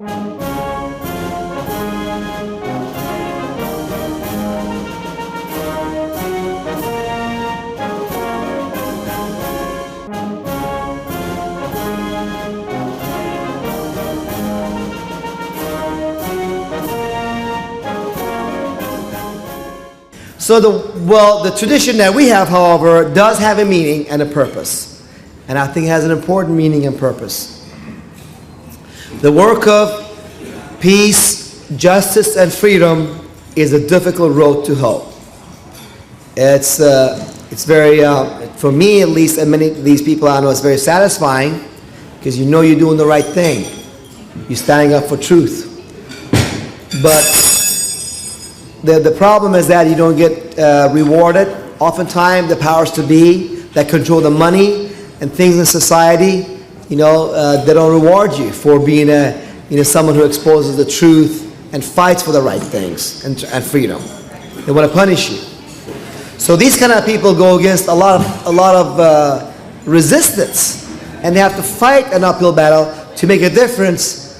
So the tradition that we have, however, does have a meaning and a purpose. And I think it has an important meaning and purpose. The work of peace, justice, and freedom is a difficult road to hoe. It's very, for me at least, and many of these people I know, it's very satisfying because you know you're doing the right thing. You're standing up for truth. But the problem is that you don't get rewarded. Oftentimes, the powers to be that control the money and things in society, they don't reward you for being someone who exposes the truth and fights for the right things and freedom. They want to punish you. So these kind of people go against a lot of resistance, and they have to fight an uphill battle to make a difference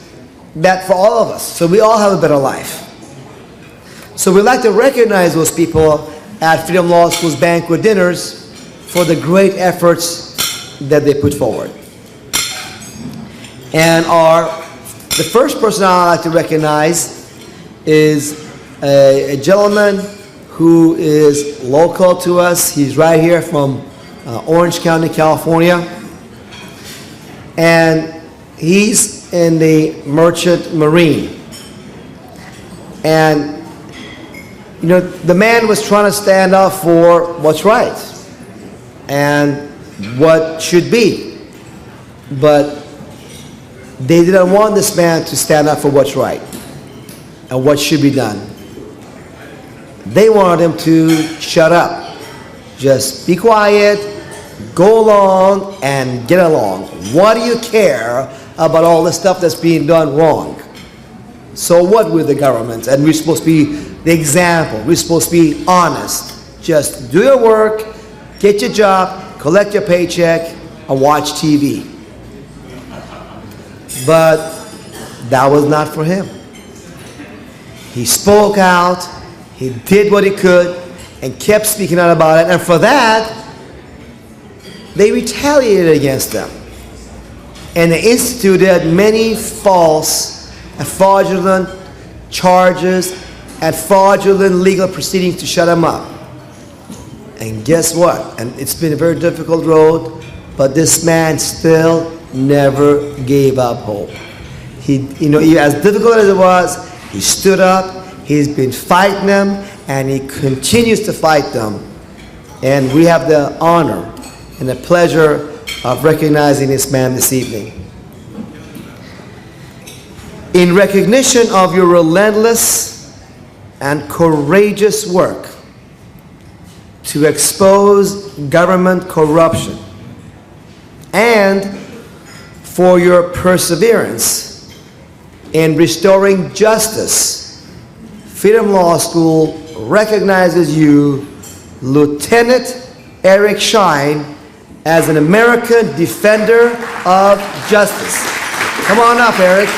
that for all of us, so we all have a better life. So we'd like to recognize those people at Freedom Law School's banquet dinners for the great efforts that they put forward. And the first person I'd like to recognize is a gentleman who is local to us. He's right here from Orange County, California. And he's in the Merchant Marine. And the man was trying to stand up for what's right and what should be. But they didn't want this man to stand up for what's right and what should be done. They wanted him to shut up. Just be quiet, go along, and get along. Why do you care about all the stuff that's being done wrong? So what with the government? And we're supposed to be the example. We're supposed to be honest. Just do your work, get your job, collect your paycheck, and watch TV. But that was not for him. He spoke out, he did what he could, and kept speaking out about it. And for that, they retaliated against them. And they instituted many false and fraudulent charges and fraudulent legal proceedings to shut him up. And guess what? And it's been a very difficult road, but this man still never gave up hope. He, as difficult as it was, he stood up, he's been fighting them, and he continues to fight them. And we have the honor and the pleasure of recognizing this man this evening. In recognition of your relentless and courageous work to expose government corruption, and for your perseverance in restoring justice, Freedom Law School recognizes you, Lieutenant Eric Shine, as an American Defender of Justice. Come on up, Eric.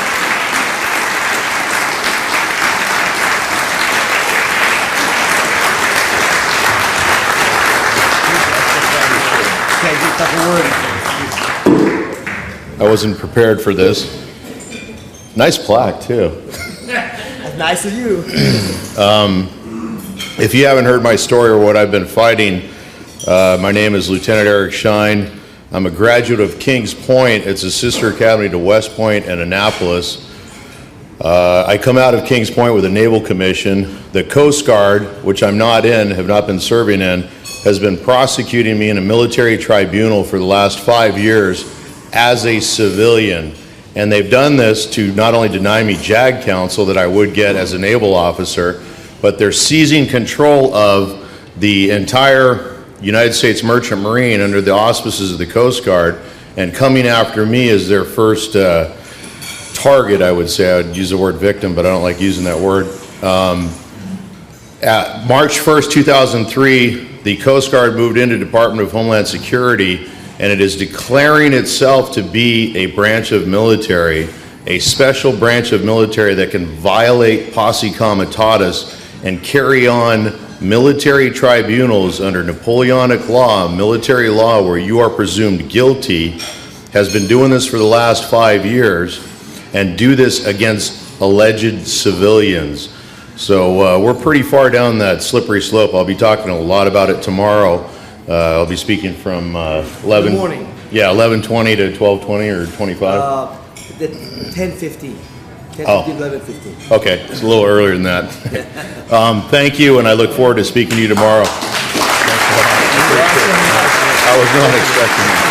I wasn't prepared for this. Nice plaque, too. That's nice of you. If you haven't heard my story or what I've been fighting, my name is Lieutenant Eric Shine. I'm a graduate of Kings Point. It's a sister academy to West Point and Annapolis. I come out of Kings Point with a naval commission. The Coast Guard, which I'm not in, have not been serving in, has been prosecuting me in a military tribunal for the last 5 years as a civilian. And they've done this to not only deny me JAG counsel that I would get as a naval officer, but they're seizing control of the entire United States Merchant Marine under the auspices of the Coast Guard and coming after me as their first target, I would say. I would use the word victim, but I don't like using that word. At March 1st, 2003, the Coast Guard moved into Department of Homeland Security, and it is declaring itself to be a branch of military a special branch of military that can violate posse comitatus and carry on military tribunals under Napoleonic law, military law, where you are presumed guilty, has been doing this for the last 5 years, and do this against alleged civilians. So we're pretty far down that slippery slope. I'll be talking a lot about it tomorrow. I'll be speaking from 11. Good morning. Yeah, 11:20 to 12:20 or 25. 10:50. 10:50, Oh. 11:50. Okay, it's a little earlier than that. Thank you, and I look forward to speaking to you tomorrow. I was not expecting that.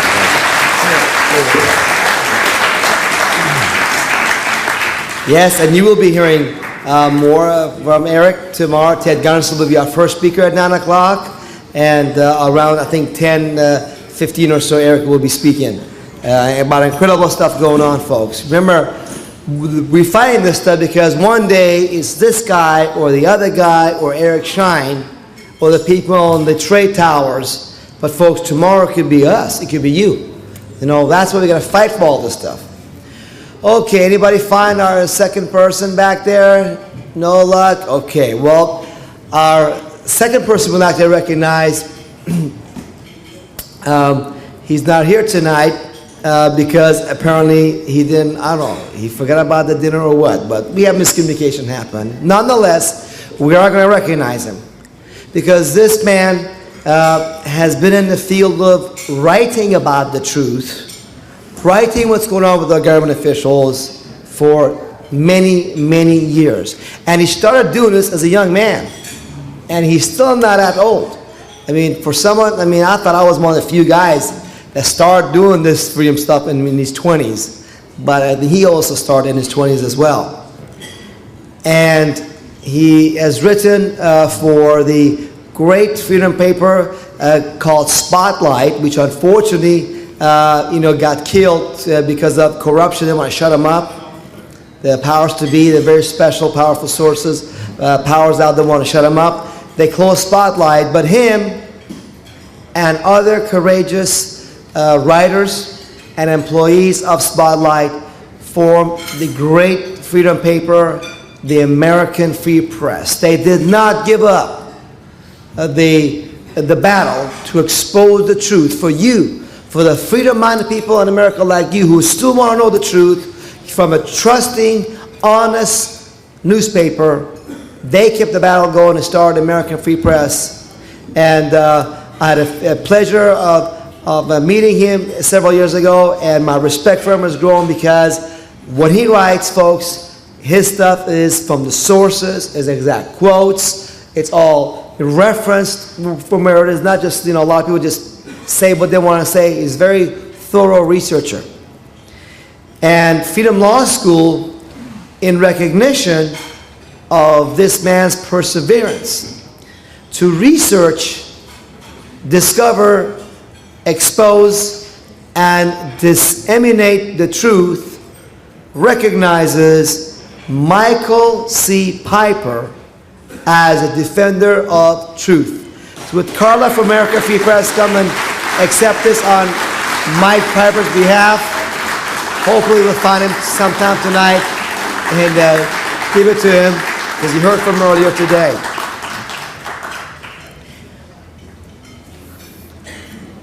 Yes, and you will be hearing more from Eric tomorrow. Ted Gunnison will be our first speaker at 9 o'clock. And around, I think, 10:15 or so, Eric will be speaking about incredible stuff going on, folks. Remember, we're fighting this stuff because one day it's this guy or the other guy or Eric Shine or the people on the trade towers. But, folks, tomorrow it could be us. It could be you. You know, that's why we got to fight for all this stuff. Okay, anybody find our second person back there? No luck? Okay, well, our second person we'd like to recognize, he's not here tonight because apparently he didn't, I don't know, he forgot about the dinner or what, but we have miscommunication happen. Nonetheless, we are going to recognize him because this man has been in the field of writing about the truth, writing what's going on with our government officials for many, many years. And he started doing this as a young man. And he's still not that old. I mean, for someone, I mean, I thought I was one of the few guys that started doing this freedom stuff in his 20s. But he also started in his 20s as well. And he has written for the great freedom paper called Spotlight, which unfortunately, got killed because of corruption. They want to shut him up. The powers to be, the very special, powerful sources, powers out there want to shut him up. They closed Spotlight, but him and other courageous writers and employees of Spotlight formed the great freedom paper, the American Free Press. They did not give up the battle to expose the truth for you, for the freedom-minded people in America like you who still want to know the truth from a trusting, honest newspaper. They kept the battle going and started American Free Press. And I had a pleasure of meeting him several years ago, and my respect for him has grown because when he writes, folks, his stuff is from the sources, his exact quotes. It's all referenced from where it is, not just, a lot of people just say what they want to say. He's a very thorough researcher. And Freedom Law School, in recognition of this man's perseverance to research, discover, expose, and disseminate the truth, recognizes Michael C. Piper as a defender of truth. So would Carla from America Free Press come and accept this on Mike Piper's behalf? Hopefully we'll find him sometime tonight and give it to him, because you heard from him earlier today.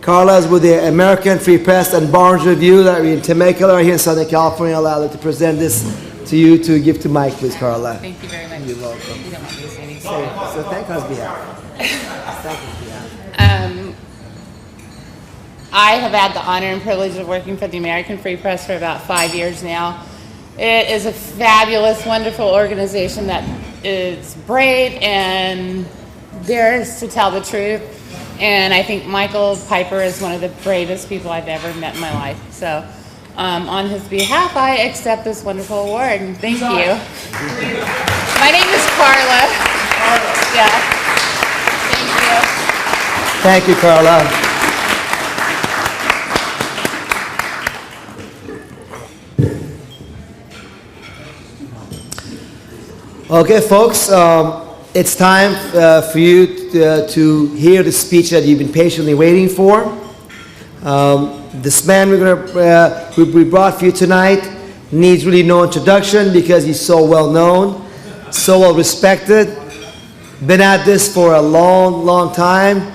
Carla is with the American Free Press and Barnes Review that are in Temecula, here in Southern California. I'd like to present this to you to give to Mike, please, Carla. Thank you very much. You're welcome. You don't want me to say anything. So thank us behalf. Thank you behalf. I have had the honor and privilege of working for the American Free Press for about 5 years now. It is a fabulous, wonderful organization that is brave and dares to tell the truth. And I think Michael Piper is one of the bravest people I've ever met in my life. So on his behalf, I accept this wonderful award. And thank you. My name is Carla. Yeah. Thank you. Thank you, Carla. Okay, folks, it's time for you to hear the speech that you've been patiently waiting for. This man we brought for you tonight needs really no introduction because he's so well known, so well respected, been at this for a long, long time.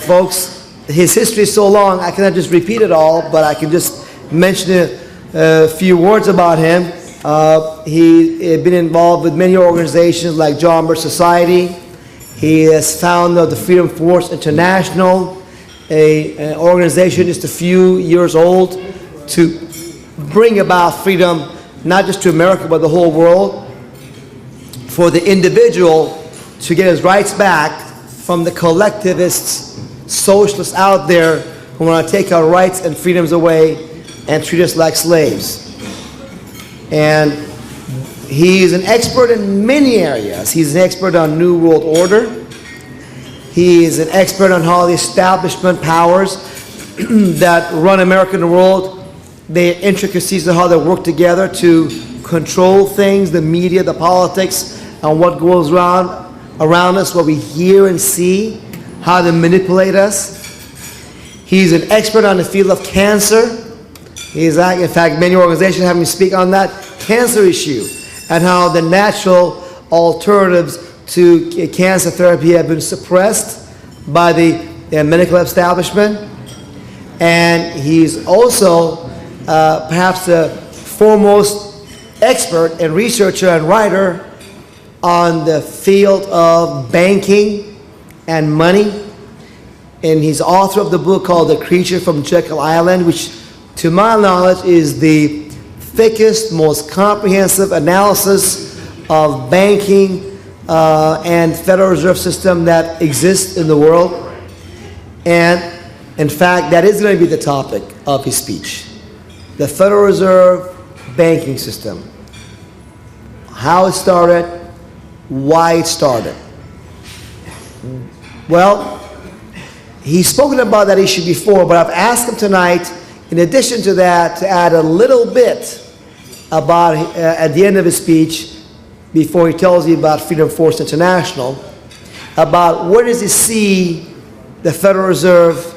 Folks, his history is so long, I cannot just repeat it all, but I can just mention a few words about him. He had been involved with many organizations like John Birch Society. He is founder of the Freedom Force International, an organization just a few years old to bring about freedom, not just to America, but the whole world, for the individual to get his rights back from the collectivists, socialists out there who want to take our rights and freedoms away and treat us like slaves. And he is an expert in many areas. He's an expert on New World Order. He is an expert on how the establishment powers that run America and the world, the intricacies of how they work together to control things, the media, the politics, and what goes around us, what we hear and see, how they manipulate us. He's an expert on the field of cancer. He's, in fact, many organizations have him speak on that cancer issue and how the natural alternatives to cancer therapy have been suppressed by the medical establishment. And he's also perhaps the foremost expert and researcher and writer on the field of banking and money. And he's author of the book called The Creature from Jekyll Island, which to my knowledge is the thickest, most comprehensive analysis of banking and Federal Reserve System that exists in the world. And in fact, that is going to be the topic of his speech. The Federal Reserve banking system. How it started, why it started. Well, he's spoken about that issue before, but I've asked him tonight, in addition to that, to add a little bit about, at the end of his speech, before he tells you about Freedom Force International, about where does he see the Federal Reserve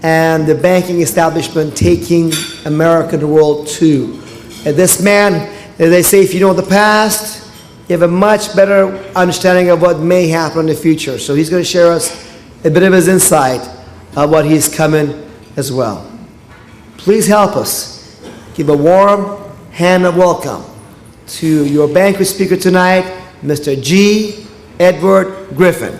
and the banking establishment taking America and the world to. And this man, they say, if you know the past, you have a much better understanding of what may happen in the future. So he's going to share us a bit of his insight of what he's coming as well. Please help us. Give a warm hand of welcome to your banquet speaker tonight, Mr. G. Edward Griffin.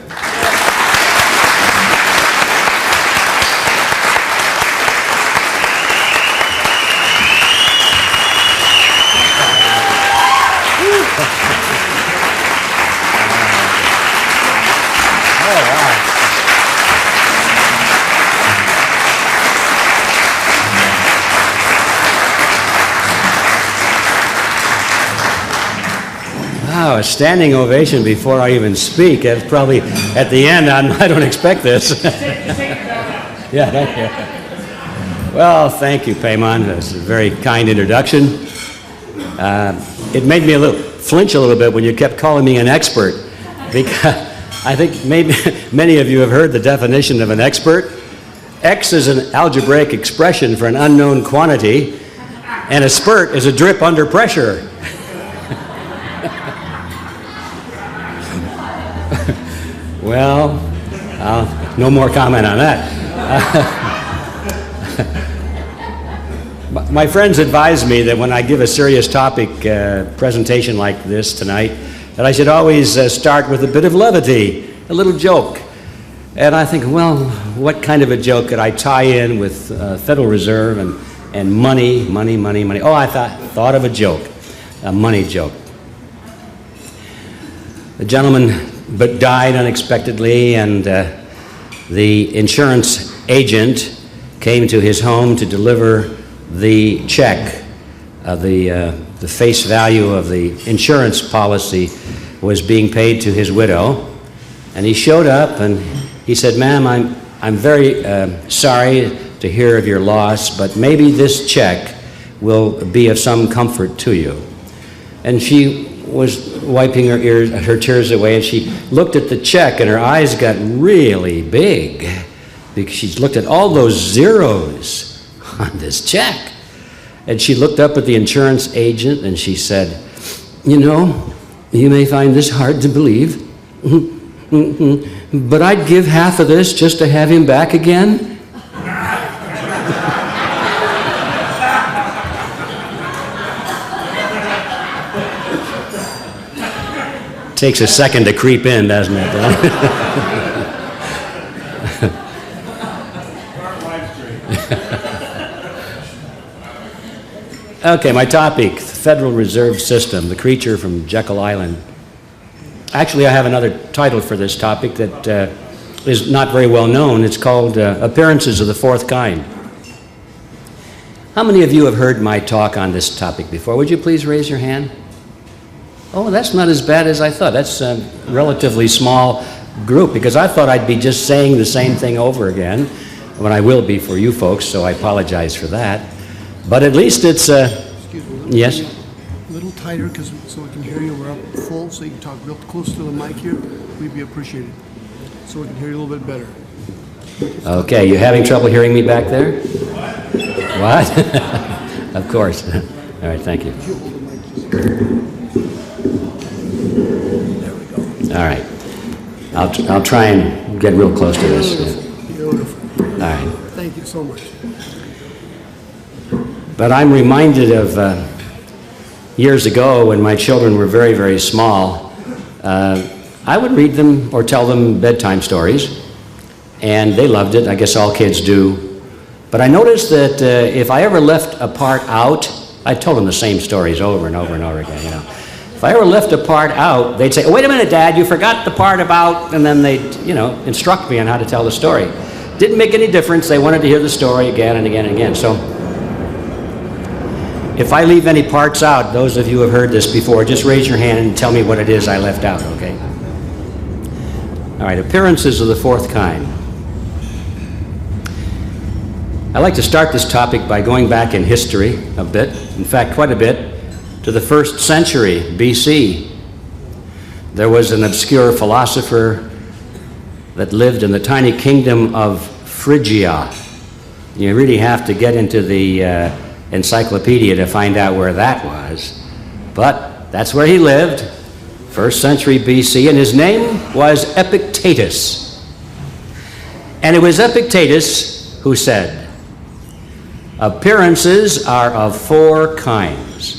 Wow, a standing ovation before I even speak. That's probably at the end. I don't expect this. Yeah, thank you. Well, thank you, Paymon. That's a very kind introduction. It made me flinch a little bit when you kept calling me an expert, because I think maybe many of you have heard the definition of an expert. X is an algebraic expression for an unknown quantity, and a spurt is a drip under pressure. Well, no more comment on that. My friends advised me that when I give a serious topic presentation like this tonight, that I should always start with a bit of levity, a little joke. And I think, well, what kind of a joke could I tie in with Federal Reserve and money? Oh, I thought of a joke, a money joke. The gentleman but died unexpectedly, and the insurance agent came to his home to deliver the check. The face value of the insurance policy was being paid to his widow, and he showed up and he said, "Ma'am, I'm very sorry to hear of your loss, but maybe this check will be of some comfort to you." And she was wiping her tears away, and she looked at the check, and her eyes got really big because she looked at all those zeros on this check. And she looked up at the insurance agent and she said, "You know, you may find this hard to believe, but I'd give half of this just to have him back again." Takes a second to creep in, doesn't it? Okay, my topic, the Federal Reserve System, the creature from Jekyll Island. Actually, I have another title for this topic that is not very well known. It's called Appearances of the Fourth Kind. How many of you have heard my talk on this topic before? Would you please raise your hand? Oh, that's not as bad as I thought. That's a relatively small group, because I thought I'd be just saying the same thing over again, when I will be for you folks, so I apologize for that. But at least it's Excuse me. yes? A little tighter, so we can hear you. We're up full, so you can talk real close to the mic here. We'd be appreciated. So we can hear you a little bit better. Okay, you having trouble hearing me back there? What? Of course. All right, thank you. All right. I'll try and get real close to this. Beautiful. All right. Thank you so much. But I'm reminded of years ago when my children were very, very small. I would read them or tell them bedtime stories, and they loved it. I guess all kids do. But I noticed that if I ever left a part out, I told them the same stories over and over and over again, you know. If I ever left a part out, they'd say, "Oh, wait a minute, Dad, you forgot the part about," and then they'd, you know, instruct me on how to tell the story. Didn't make any difference. They wanted to hear the story again and again and again. So if I leave any parts out, those of you who have heard this before, just raise your hand and tell me what it is I left out, okay? All right, appearances of the fourth kind. I'd like to start this topic by going back in history a bit, in fact, quite a bit, to the 1st century BC. There was an obscure philosopher that lived in the tiny kingdom of Phrygia. You really have to get into the encyclopedia to find out where that was. But that's where he lived, 1st century BC, and his name was Epictetus. And it was Epictetus who said, "Appearances are of 4 kinds.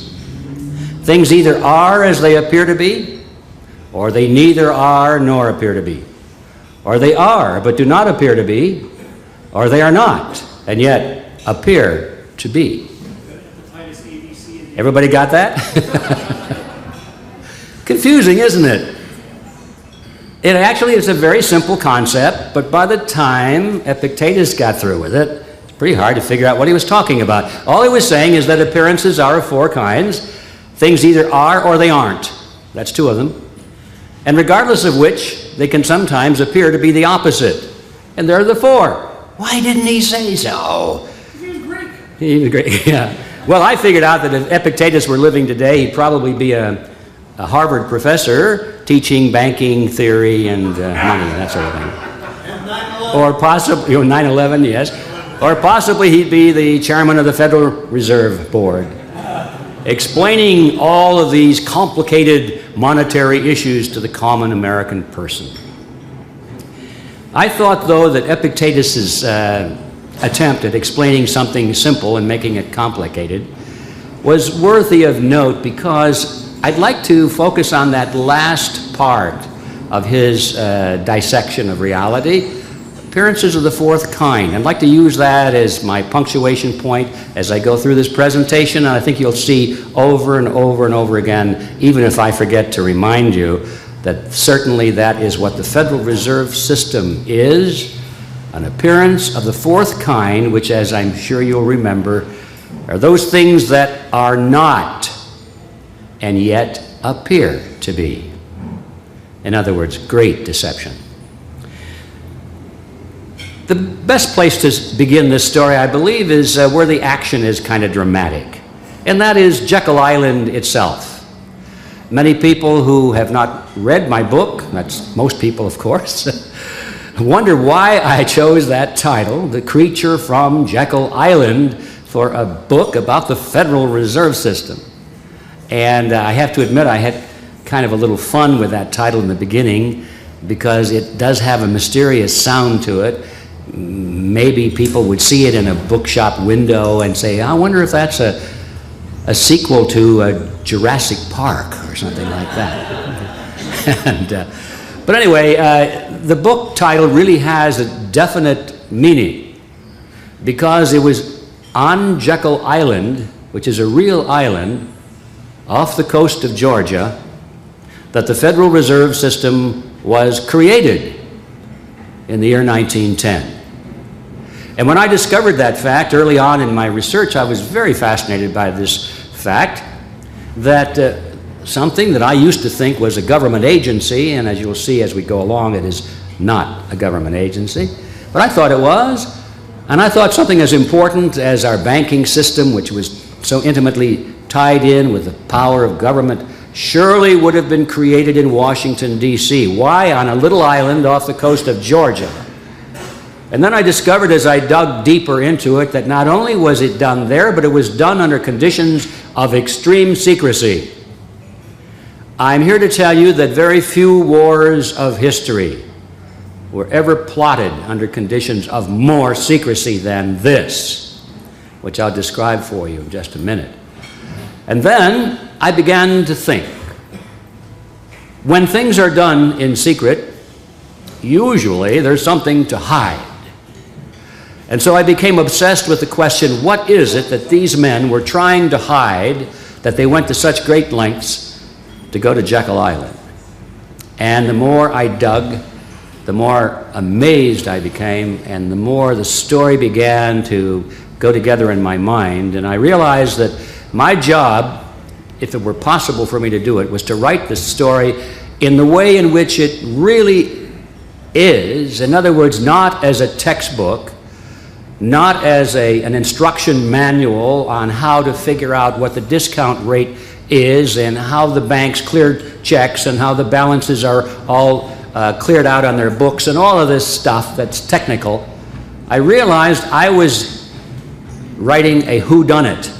Things either are as they appear to be, or they neither are nor appear to be. Or they are, but do not appear to be, or they are not, and yet appear to be." Everybody got that? Confusing, isn't it? It actually is a very simple concept, but by the time Epictetus got through with it, it's pretty hard to figure out what he was talking about. All he was saying is that appearances are of 4 kinds. Things either are or they aren't. That's 2 of them. And regardless of which, they can sometimes appear to be the opposite. And there are the 4. Why didn't he say so? He was Greek. He was Greek, yeah. Well, I figured out that if Epictetus were living today, he'd probably be a Harvard professor teaching banking theory and money, that sort of thing. Or possibly, 9/11, yes. Or possibly he'd be the chairman of the Federal Reserve Board, explaining all of these complicated monetary issues to the common American person. I thought, though, that Epictetus's attempt at explaining something simple and making it complicated was worthy of note, because I'd like to focus on that last part of his dissection of reality, appearances of the 4th kind. I'd like to use that as my punctuation point as I go through this presentation, and I think you'll see over and over and over again, even if I forget to remind you, that certainly that is what the Federal Reserve System is, an appearance of the 4th kind, which, as I'm sure you'll remember, are those things that are not and yet appear to be. In other words, great deception. The best place to begin this story, I believe, is where the action is kind of dramatic, and that is Jekyll Island itself. Many people who have not read my book, that's most people, of course, wonder why I chose that title, The Creature from Jekyll Island, for a book about the Federal Reserve System. And I have to admit, I had kind of a little fun with that title in the beginning because it does have a mysterious sound to it. Maybe people would see it in a bookshop window and say, I wonder if that's a sequel to Jurassic Park or something like that. But anyway, the book title really has a definite meaning because it was on Jekyll Island, which is a real island off the coast of Georgia, that the Federal Reserve System was created in the year 1910. And when I discovered that fact early on in my research, I was very fascinated by this fact that something that I used to think was a government agency, and as you'll see as we go along, it is not a government agency, but I thought it was, and I thought something as important as our banking system, which was so intimately tied in with the power of government, surely would have been created in Washington, D.C. Why on a little island off the coast of Georgia? And then I discovered as I dug deeper into it that not only was it done there, but it was done under conditions of extreme secrecy. I'm here to tell you that very few wars of history were ever plotted under conditions of more secrecy than this, which I'll describe for you in just a minute. And then I began to think, when things are done in secret, usually there's something to hide. And so I became obsessed with the question, what is it that these men were trying to hide that they went to such great lengths to go to Jekyll Island? And the more I dug, the more amazed I became, and the more the story began to go together in my mind. And I realized that my job, if it were possible for me to do it, was to write the story in the way in which it really is. In other words, not as a textbook, not as an instruction manual on how to figure out what the discount rate is and how the banks cleared checks and how the balances are all cleared out on their books and all of this stuff that's technical. I realized I was writing a whodunit.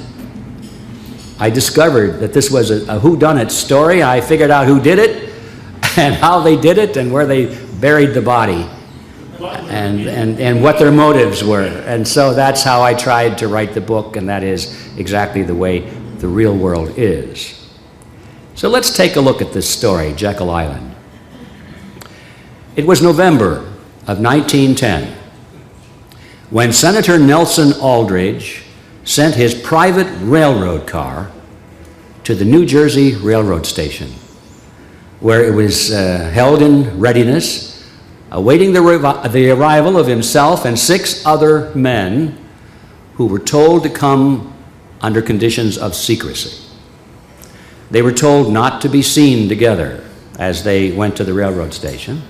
I discovered that this was a whodunit story. I figured out who did it and how they did it and where they buried the body and what their motives were. And so that's how I tried to write the book, and that is exactly the way the real world is. So let's take a look at this story, Jekyll Island. It was November of 1910 when Senator Nelson Aldrich sent his private railroad car to the New Jersey Railroad Station, where it was held in readiness, awaiting the arrival of himself and 6 other men who were told to come under conditions of secrecy. They were told not to be seen together as they went to the railroad station,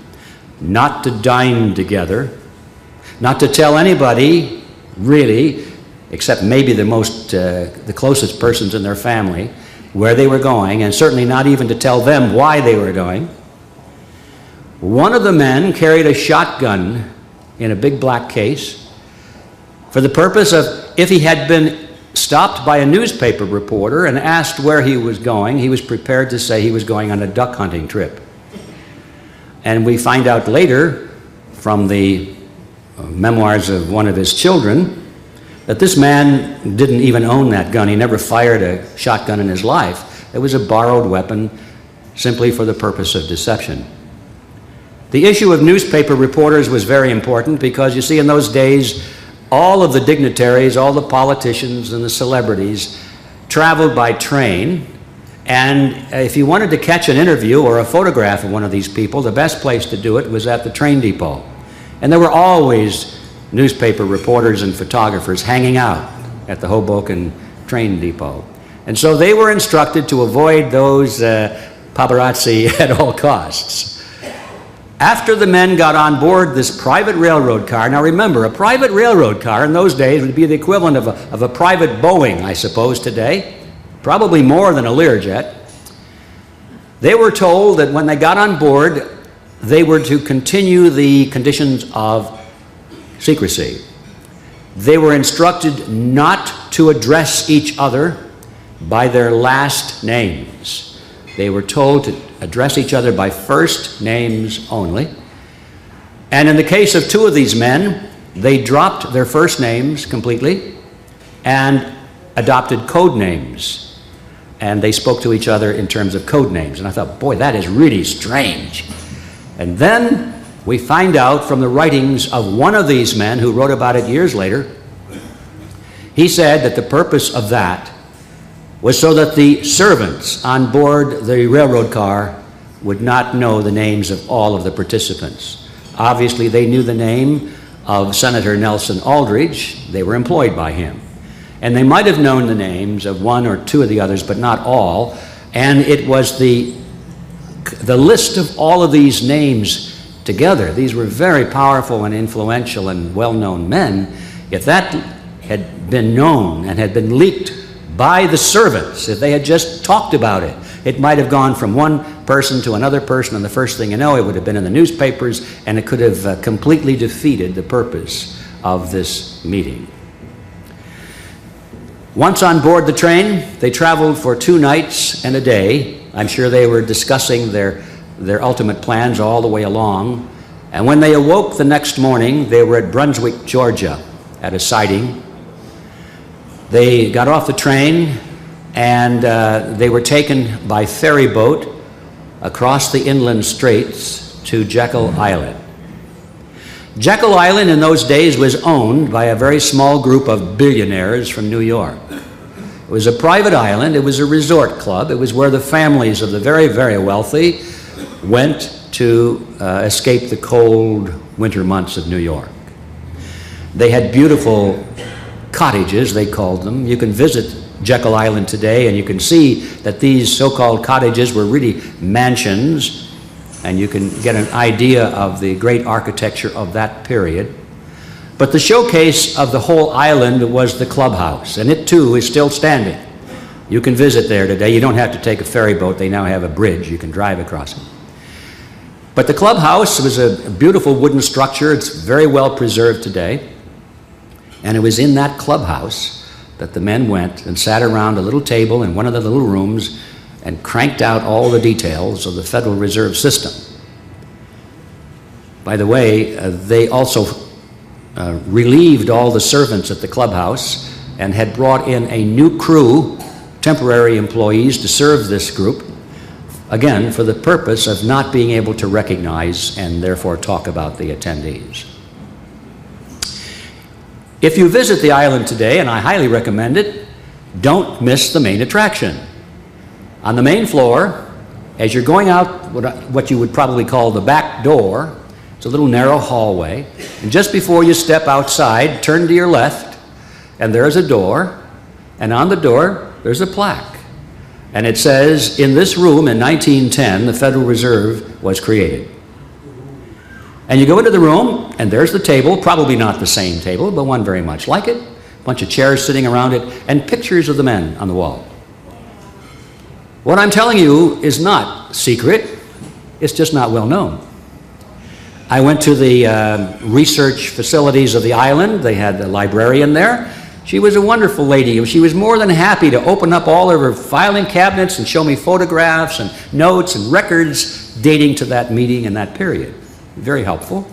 not to dine together, not to tell anybody, really, except maybe the closest persons in their family, where they were going, and certainly not even to tell them why they were going. One of the men carried a shotgun in a big black case for the purpose of, if he had been stopped by a newspaper reporter and asked where he was going, he was prepared to say he was going on a duck hunting trip. And we find out later from the memoirs of one of his children that this man didn't even own that gun. He never fired a shotgun in his life. It was a borrowed weapon simply for the purpose of deception. The issue of newspaper reporters was very important because, you see, in those days, all of the dignitaries, all the politicians and the celebrities traveled by train, and if you wanted to catch an interview or a photograph of one of these people, the best place to do it was at the train depot. And there were always newspaper reporters and photographers hanging out at the Hoboken train depot. And so they were instructed to avoid those paparazzi at all costs. After the men got on board this private railroad car, now remember, a private railroad car in those days would be the equivalent of a private Boeing, I suppose, today, probably more than a Learjet. They were told that when they got on board, they were to continue the conditions of secrecy. They were instructed not to address each other by their last names. They were told to address each other by first names only. And in the case of two of these men, they dropped their first names completely and adopted code names. And they spoke to each other in terms of code names. And I thought, boy, that is really strange. And then we find out from the writings of one of these men who wrote about it years later, he said that the purpose of that was so that the servants on board the railroad car would not know the names of all of the participants. Obviously, they knew the name of Senator Nelson Aldrich. They were employed by him. And they might have known the names of one or two of the others, but not all. And it was the list of all of these names together. These were very powerful and influential and well-known men. If that had been known and had been leaked by the servants, if they had just talked about it, it might have gone from one person to another person, and the first thing you know, it would have been in the newspapers, and it could have completely defeated the purpose of this meeting. Once on board the train, they traveled for 2 nights and a day. I'm sure they were discussing their ultimate plans all the way along. And when they awoke the next morning, they were at Brunswick, Georgia, at a siding. They got off the train, and they were taken by ferry boat across the inland straits to Jekyll Island. Jekyll Island in those days was owned by a very small group of billionaires from New York. It was a private island. It was a resort club. It was where the families of the very, very wealthy went to escape the cold winter months of New York. They had beautiful cottages, they called them. You can visit Jekyll Island today, and you can see that these so-called cottages were really mansions, and you can get an idea of the great architecture of that period. But the showcase of the whole island was the clubhouse, and it too is still standing. You can visit there today. You don't have to take a ferry boat. They now have a bridge. You can drive across it. But the clubhouse was a beautiful wooden structure. It's very well preserved today. And it was in that clubhouse that the men went and sat around a little table in one of the little rooms and cranked out all the details of the Federal Reserve System. By the way, they also relieved all the servants at the clubhouse and had brought in a new crew, temporary employees, to serve this group, again, for the purpose of not being able to recognize and therefore talk about the attendees. If you visit the island today, and I highly recommend it, don't miss the main attraction. On the main floor, as you're going out what you would probably call the back door, it's a little narrow hallway, and just before you step outside, turn to your left, and there's a door, and on the door, there's a plaque. And it says, in this room in 1910, the Federal Reserve was created. And you go into the room, and there's the table, probably not the same table, but one very much like it, a bunch of chairs sitting around it, and pictures of the men on the wall. What I'm telling you is not secret, it's just not well known. I went to the research facilities of the island. They had a librarian there. She was a wonderful lady. She was more than happy to open up all of her filing cabinets and show me photographs and notes and records dating to that meeting and that period. Very helpful.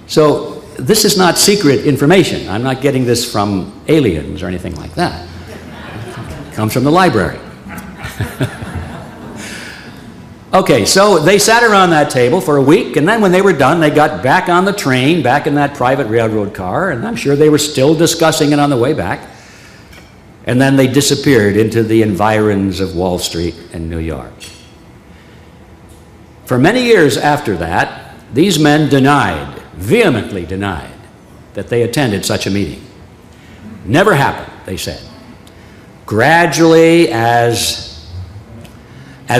So this is not secret information. I'm not getting this from aliens or anything like that. It comes from the library. Okay, so they sat around that table for a week, and then when they were done, they got back on the train, back in that private railroad car, and I'm sure they were still discussing it on the way back. And then they disappeared into the environs of Wall Street in New York. For many years after that, these men denied, vehemently denied, that they attended such a meeting. Never happened, they said. Gradually, as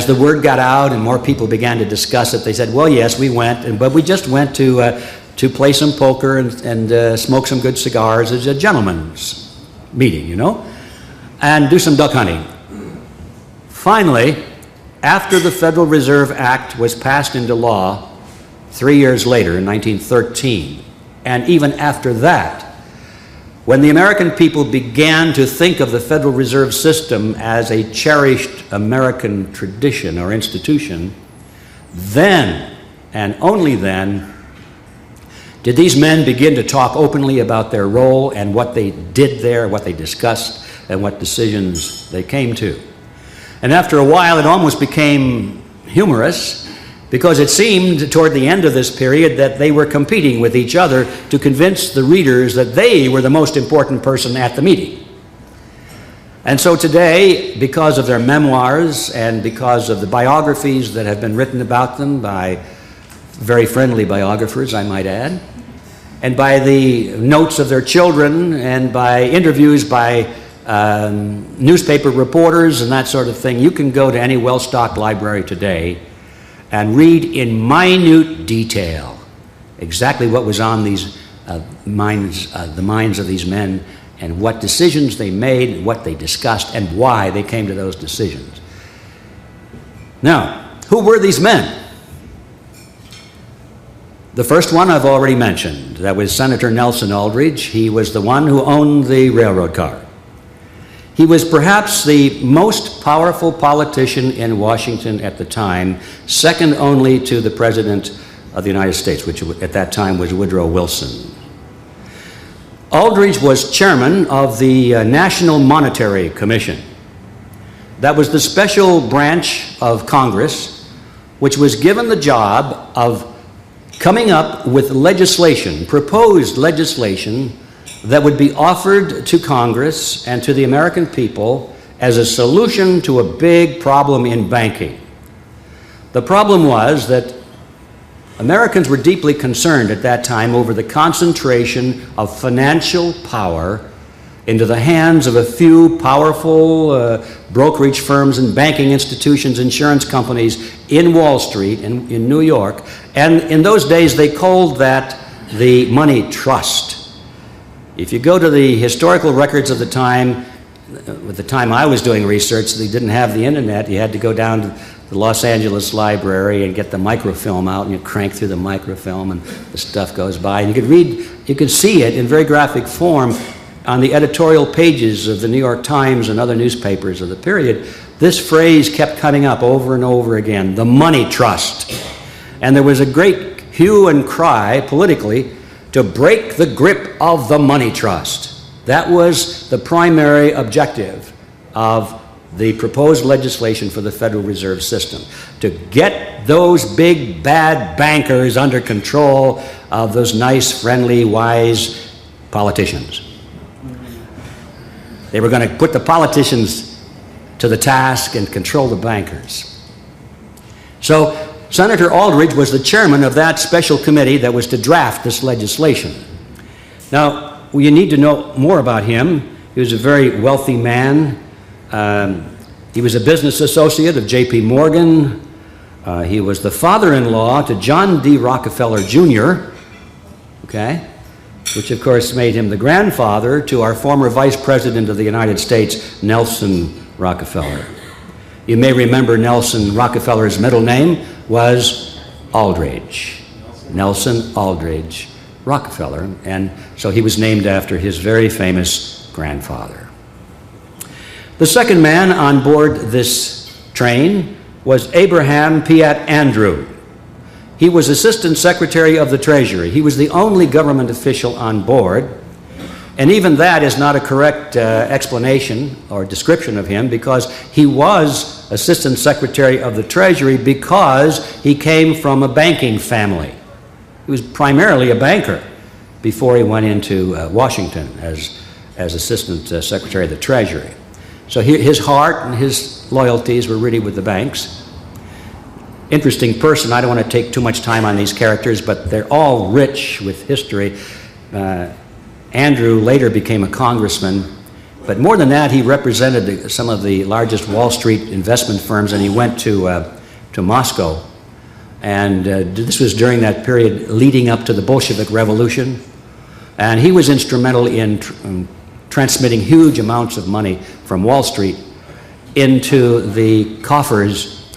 the word got out and more people began to discuss it, they said, well, yes, we went, but we just went to play some poker and smoke some good cigars as a gentleman's meeting, you know, and do some duck hunting. Finally, after the Federal Reserve Act was passed into law 3 years later in 1913, and even after that, When the American people began to think of the Federal Reserve System as a cherished American tradition or institution, then, and only then, did these men begin to talk openly about their role and what they did there, what they discussed, and what decisions they came to. And after a while, it almost became humorous, because it seemed toward the end of this period that they were competing with each other to convince the readers that they were the most important person at the meeting. And so today, because of their memoirs and because of the biographies that have been written about them by very friendly biographers, I might add, and by the notes of their children and by interviews by newspaper reporters and that sort of thing, you can go to any well-stocked library today and read in minute detail exactly what was on these the minds of these men, and what decisions they made, and what they discussed, and why they came to those decisions. Now, who were these men? The first one I've already mentioned. That was Senator Nelson Aldrich. He was the one who owned the railroad car. He was perhaps the most powerful politician in Washington at the time, second only to the President of the United States, which at that time was Woodrow Wilson. Aldrich was chairman of the National Monetary Commission. That was the special branch of Congress which was given the job of coming up with legislation, proposed legislation, that would be offered to Congress and to the American people as a solution to a big problem in banking. The problem was that Americans were deeply concerned at that time over the concentration of financial power into the hands of a few powerful brokerage firms and banking institutions, insurance companies in Wall Street and in New York. And in those days, they called that the money trust. If you go to the historical records of the time, at the time I was doing research, they didn't have the internet. You had to go down to the Los Angeles Library and get the microfilm out, and you crank through the microfilm and the stuff goes by. And you could read, you could see it in very graphic form on the editorial pages of the New York Times and other newspapers of the period. This phrase kept coming up over and over again, the money trust. And there was a great hue and cry politically to break the grip of the money trust. That was the primary objective of the proposed legislation for the Federal Reserve System, to get those big bad bankers under control of those nice, friendly, wise politicians. They were going to put the politicians to the task and control the bankers. So Senator Aldrich was the chairman of that special committee that was to draft this legislation. Now, you need to know more about him. He was a very wealthy man. He was a business associate of J.P. Morgan. He was the father-in-law to John D. Rockefeller Jr., okay, which of course made him the grandfather to our former Vice President of the United States, Nelson Rockefeller. You may remember Nelson Rockefeller's middle name was Aldrich. Nelson Aldrich Rockefeller, and so he was named after his very famous grandfather. The second man on board this train was Abraham Piatt Andrew. He was Assistant Secretary of the Treasury. He was the only government official on board, and even that is not a correct explanation or description of him, because he was Assistant Secretary of the Treasury because he came from a banking family. He was primarily a banker before he went into Washington as Assistant Secretary of the Treasury. So his heart and his loyalties were really with the banks. Interesting person. I don't want to take too much time on these characters, but they're all rich with history. Andrew later became a congressman, but more than that, he represented some of the largest Wall Street investment firms, and he went to Moscow. And this was during that period leading up to the Bolshevik Revolution. And he was instrumental in transmitting huge amounts of money from Wall Street into the coffers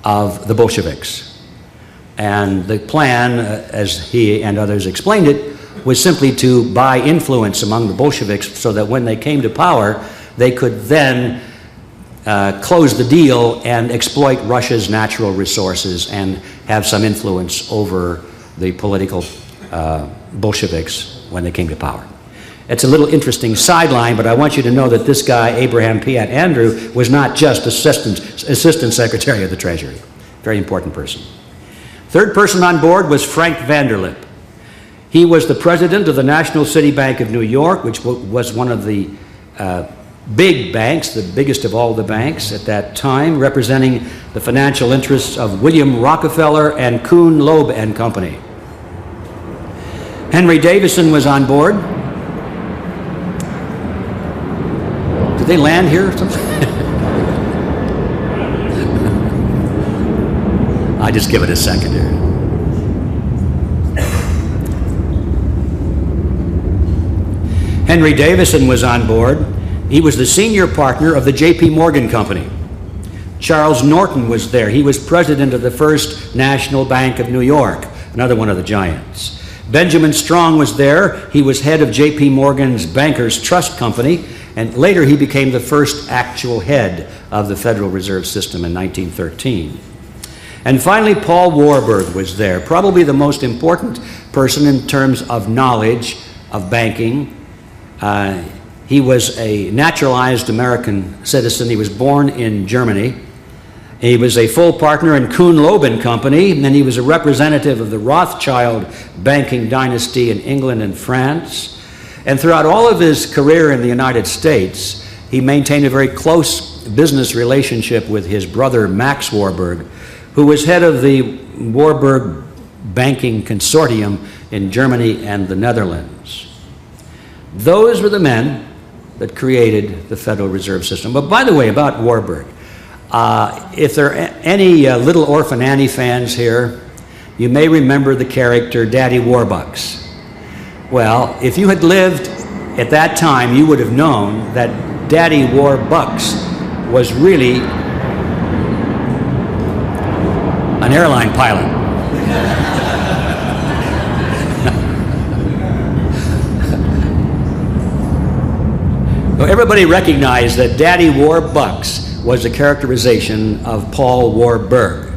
of the Bolsheviks. And the plan, as he and others explained it, was simply to buy influence among the Bolsheviks so that when they came to power, they could then close the deal and exploit Russia's natural resources and have some influence over the political Bolsheviks when they came to power. It's a little interesting sideline, but I want you to know that this guy, Abraham Piat Andrew, was not just Assistant Secretary of the Treasury. Very important person. Third person on board was Frank Vanderlip. He was the president of the National City Bank of New York, which was one of the big banks, the biggest of all the banks at that time, representing the financial interests of William Rockefeller and Kuhn, Loeb and Company. Henry Davison was on board. Did they land here or something? I just give it a second here. Henry Davison was on board. He was the senior partner of the J.P. Morgan Company. Charles Norton was there. He was president of the First National Bank of New York, another one of the giants. Benjamin Strong was there. He was head of J.P. Morgan's Bankers Trust Company, and later he became the first actual head of the Federal Reserve System in 1913. And finally, Paul Warburg was there, probably the most important person in terms of knowledge of banking. He was a naturalized American citizen. He was born in Germany. He was a full partner in Kuhn, Loeb and Company, and he was a representative of the Rothschild banking dynasty in England and France. And throughout all of his career in the United States, he maintained a very close business relationship with his brother Max Warburg, who was head of the Warburg Banking Consortium in Germany and the Netherlands. Those were the men that created the Federal Reserve System. But by the way, about Warburg, if there are any Little Orphan Annie fans here, you may remember the character Daddy Warbucks. Well, if you had lived at that time, you would have known that Daddy Warbucks was really an airline pilot. So everybody recognized that Daddy Warbucks was a characterization of Paul Warburg,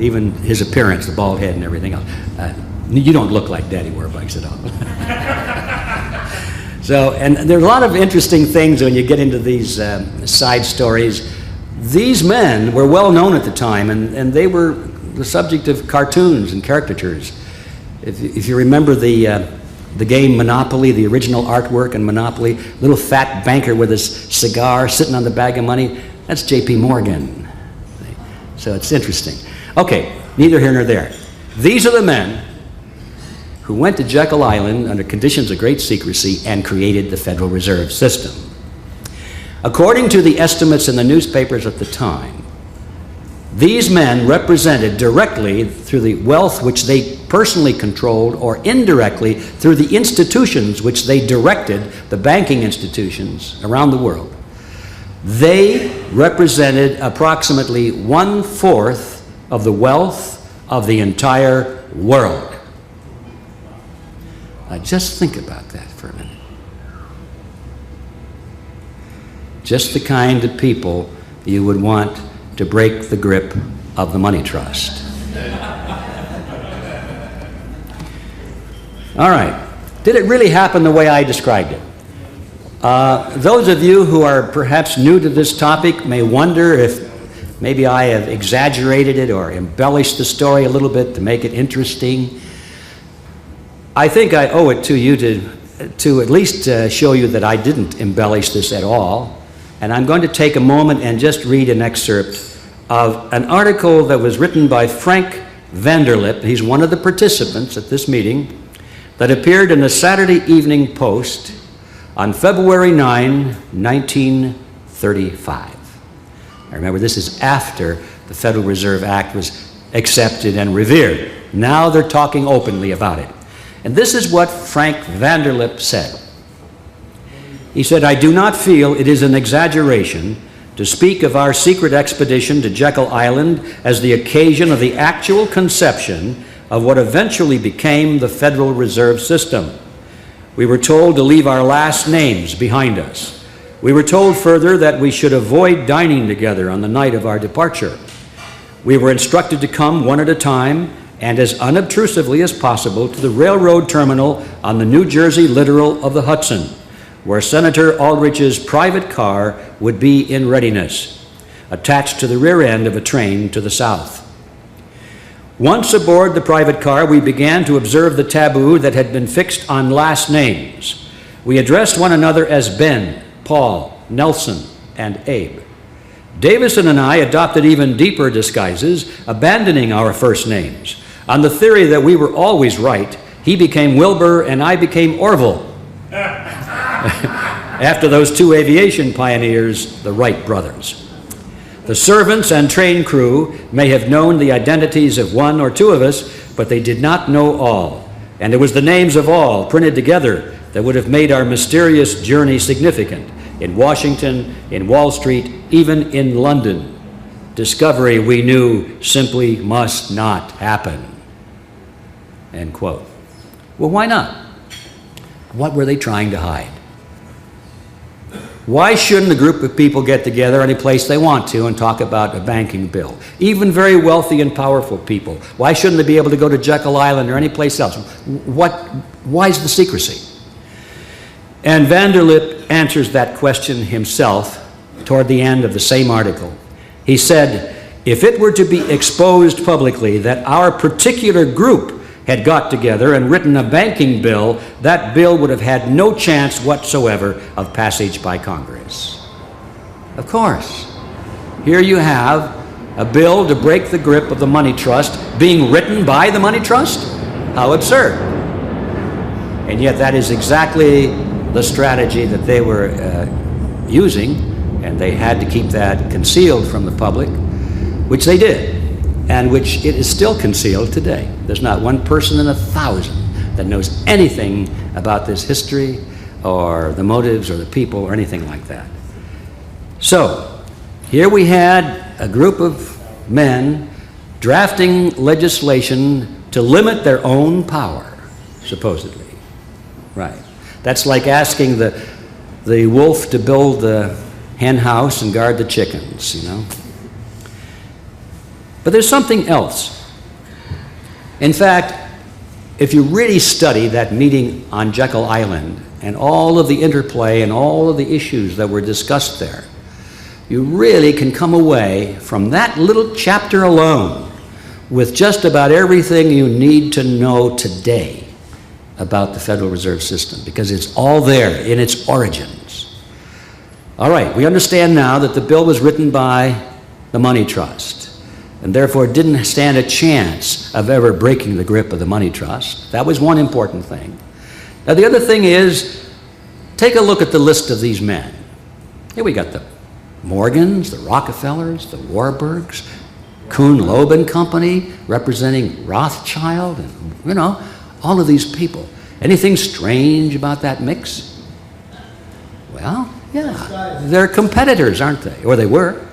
even his appearance, the bald head and everything else. You don't look like Daddy Warbucks at all. So, and there are a lot of interesting things when you get into these side stories. These men were well known at the time, and they were the subject of cartoons and caricatures. If you remember the game Monopoly, the original artwork in Monopoly, little fat banker with his cigar sitting on the bag of money, that's J.P. Morgan. So it's interesting. Okay, neither here nor there. These are the men who went to Jekyll Island under conditions of great secrecy and created the Federal Reserve System. According to the estimates in the newspapers at the time, these men represented directly through the wealth which they personally controlled, or indirectly through the institutions which they directed, the banking institutions around the world. They represented approximately 1/4 of the wealth of the entire world. Now just think about that for a minute. Just the kind of people you would want to break the grip of the money trust. All right. Did it really happen the way I described it? Those of you who are perhaps new to this topic may wonder if maybe I have exaggerated it or embellished the story a little bit to make it interesting. I think I owe it to you to at least show you that I didn't embellish this at all. And I'm going to take a moment and just read an excerpt of an article that was written by Frank Vanderlip. He's one of the participants at this meeting, that appeared in the Saturday Evening Post on February 9, 1935. I remember this is after the Federal Reserve Act was accepted and revered. Now they're talking openly about it. And this is what Frank Vanderlip said. He said, "I do not feel it is an exaggeration to speak of our secret expedition to Jekyll Island as the occasion of the actual conception of what eventually became the Federal Reserve System. We were told to leave our last names behind us. We were told further that we should avoid dining together on the night of our departure. We were instructed to come one at a time and as unobtrusively as possible to the railroad terminal on the New Jersey littoral of the Hudson, where Senator Aldrich's private car would be in readiness, attached to the rear end of a train to the south. Once aboard the private car, we began to observe the taboo that had been fixed on last names. We addressed one another as Ben, Paul, Nelson, and Abe. Davison and I adopted even deeper disguises, abandoning our first names. On the theory that we were always right, he became Wilbur and I became Orville. After those two aviation pioneers, the Wright brothers. The servants and train crew may have known the identities of one or two of us, but they did not know all. And it was the names of all printed together that would have made our mysterious journey significant. In Washington, in Wall Street, even in London. Discovery, we knew, simply must not happen. End quote. Well, why not? What were they trying to hide? Why shouldn't a group of people get together any place they want to and talk about a banking bill? Even very wealthy and powerful people. Why shouldn't they be able to go to Jekyll Island or any place else? Why is the secrecy? And Vanderlip answers that question himself toward the end of the same article. He said, if it were to be exposed publicly that our particular group had got together and written a banking bill, that bill would have had no chance whatsoever of passage by Congress. Of course. Here you have a bill to break the grip of the money trust being written by the money trust? How absurd. And yet that is exactly the strategy that they were using, and they had to keep that concealed from the public, which they did. And which it is still concealed today. There's not one person in 1,000 that knows anything about this history or the motives or the people or anything like that. So, here we had a group of men drafting legislation to limit their own power, supposedly. Right. That's like asking the wolf to build the hen house and guard the chickens, you know. But there's something else. In fact, if you really study that meeting on Jekyll Island and all of the interplay and all of the issues that were discussed there, you really can come away from that little chapter alone with just about everything you need to know today about the Federal Reserve System, because it's all there in its origins. All right, we understand now that the bill was written by the money trust, and therefore didn't stand a chance of ever breaking the grip of the money trust. That was one important thing. Now the other thing is, take a look at the list of these men. Here we got the Morgans, the Rockefellers, the Warburgs, Kuhn Loeb and Company, representing Rothschild, and you know, all of these people. Anything strange about that mix? Well, yeah, they're competitors, aren't they? Or they were.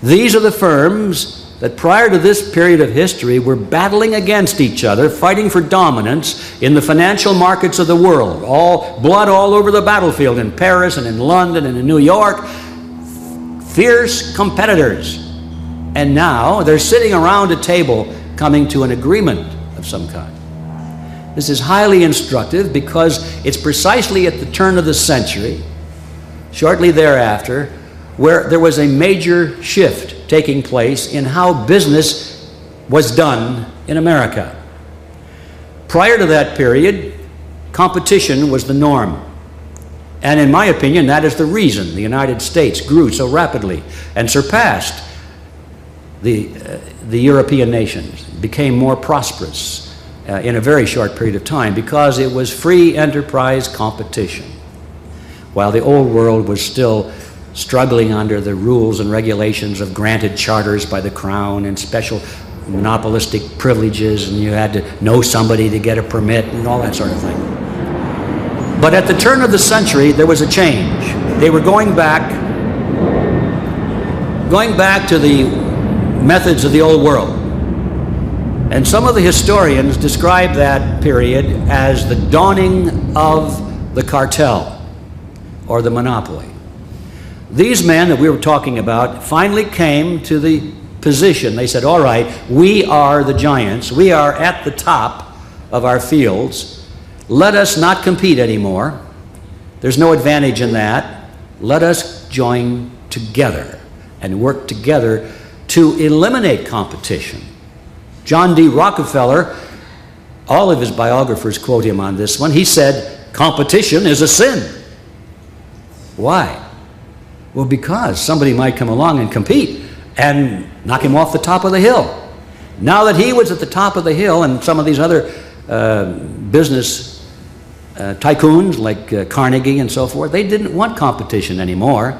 These are the firms that prior to this period of history were battling against each other, fighting for dominance in the financial markets of the world. All blood all over the battlefield in Paris and in London and in New York. Fierce competitors. And now they're sitting around a table coming to an agreement of some kind. This is highly instructive because it's precisely at the turn of the century, shortly thereafter, where there was a major shift taking place in how business was done in America. Prior to that period, competition was the norm. And in my opinion, that is the reason the United States grew so rapidly and surpassed the European nations, became more prosperous in a very short period of time, because it was free enterprise competition, while the old world was still struggling under the rules and regulations of granted charters by the crown and special monopolistic privileges, and you had to know somebody to get a permit and all that sort of thing. But at the turn of the century, there was a change. They were going back to the methods of the old world. And some of the historians describe that period as the dawning of the cartel or the monopoly. These men that we were talking about finally came to the position. They said, all right, we are the giants. We are at the top of our fields. Let us not compete anymore. There's no advantage in that. Let us join together and work together to eliminate competition. John D. Rockefeller, all of his biographers quote him on this one. He said, competition is a sin. Why? Well, because somebody might come along and compete and knock him off the top of the hill. Now that he was at the top of the hill, and some of these other business tycoons like Carnegie and so forth, they didn't want competition anymore.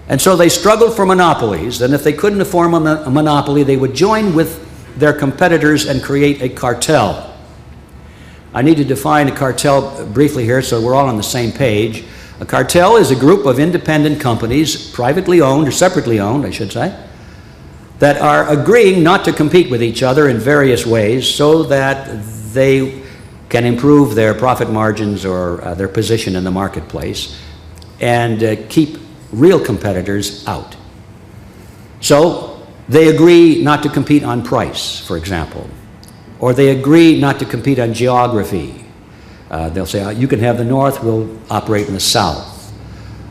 And so they struggled for monopolies, and if they couldn't afford a monopoly, they would join with their competitors and create a cartel. I need to define a cartel briefly here so we're all on the same page. A cartel is a group of independent companies, privately owned or separately owned, I should say, that are agreeing not to compete with each other in various ways so that they can improve their profit margins or their position in the marketplace and keep real competitors out. So they agree not to compete on price, for example, or they agree not to compete on geography. They'll say, you can have the North, we'll operate in the South.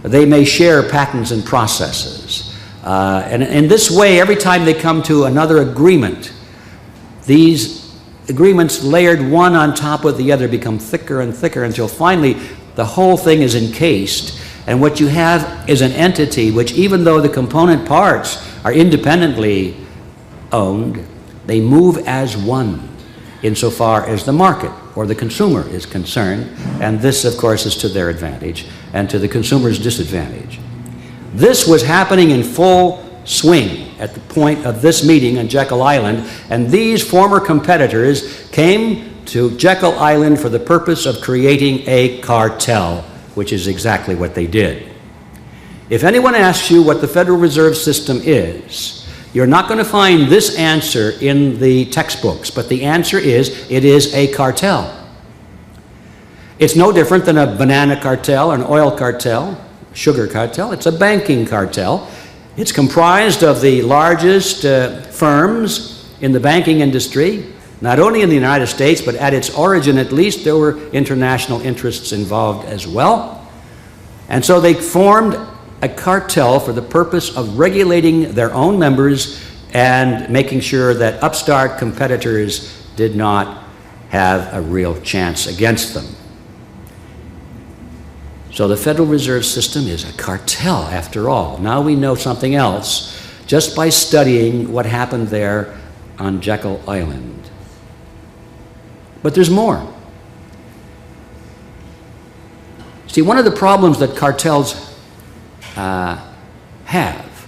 They may share patents and processes. And in this way, every time they come to another agreement, these agreements layered one on top of the other become thicker and thicker until finally the whole thing is encased. And what you have is an entity which, even though the component parts are independently owned, they move as one insofar as the market or the consumer is concerned, and this, of course, is to their advantage and to the consumer's disadvantage. This was happening in full swing at the point of this meeting on Jekyll Island, and these former competitors came to Jekyll Island for the purpose of creating a cartel, which is exactly what they did. If anyone asks you what the Federal Reserve System is, you're not going to find this answer in the textbooks, but the answer is, it is a cartel. It's no different than a banana cartel, an oil cartel, sugar cartel. It's a banking cartel. It's comprised of the largest firms in the banking industry, not only in the United States, but at its origin at least, there were international interests involved as well. And so they formed a cartel for the purpose of regulating their own members and making sure that upstart competitors did not have a real chance against them. So the Federal Reserve System is a cartel after all. Now we know something else just by studying what happened there on Jekyll Island. But there's more. See, one of the problems that cartels have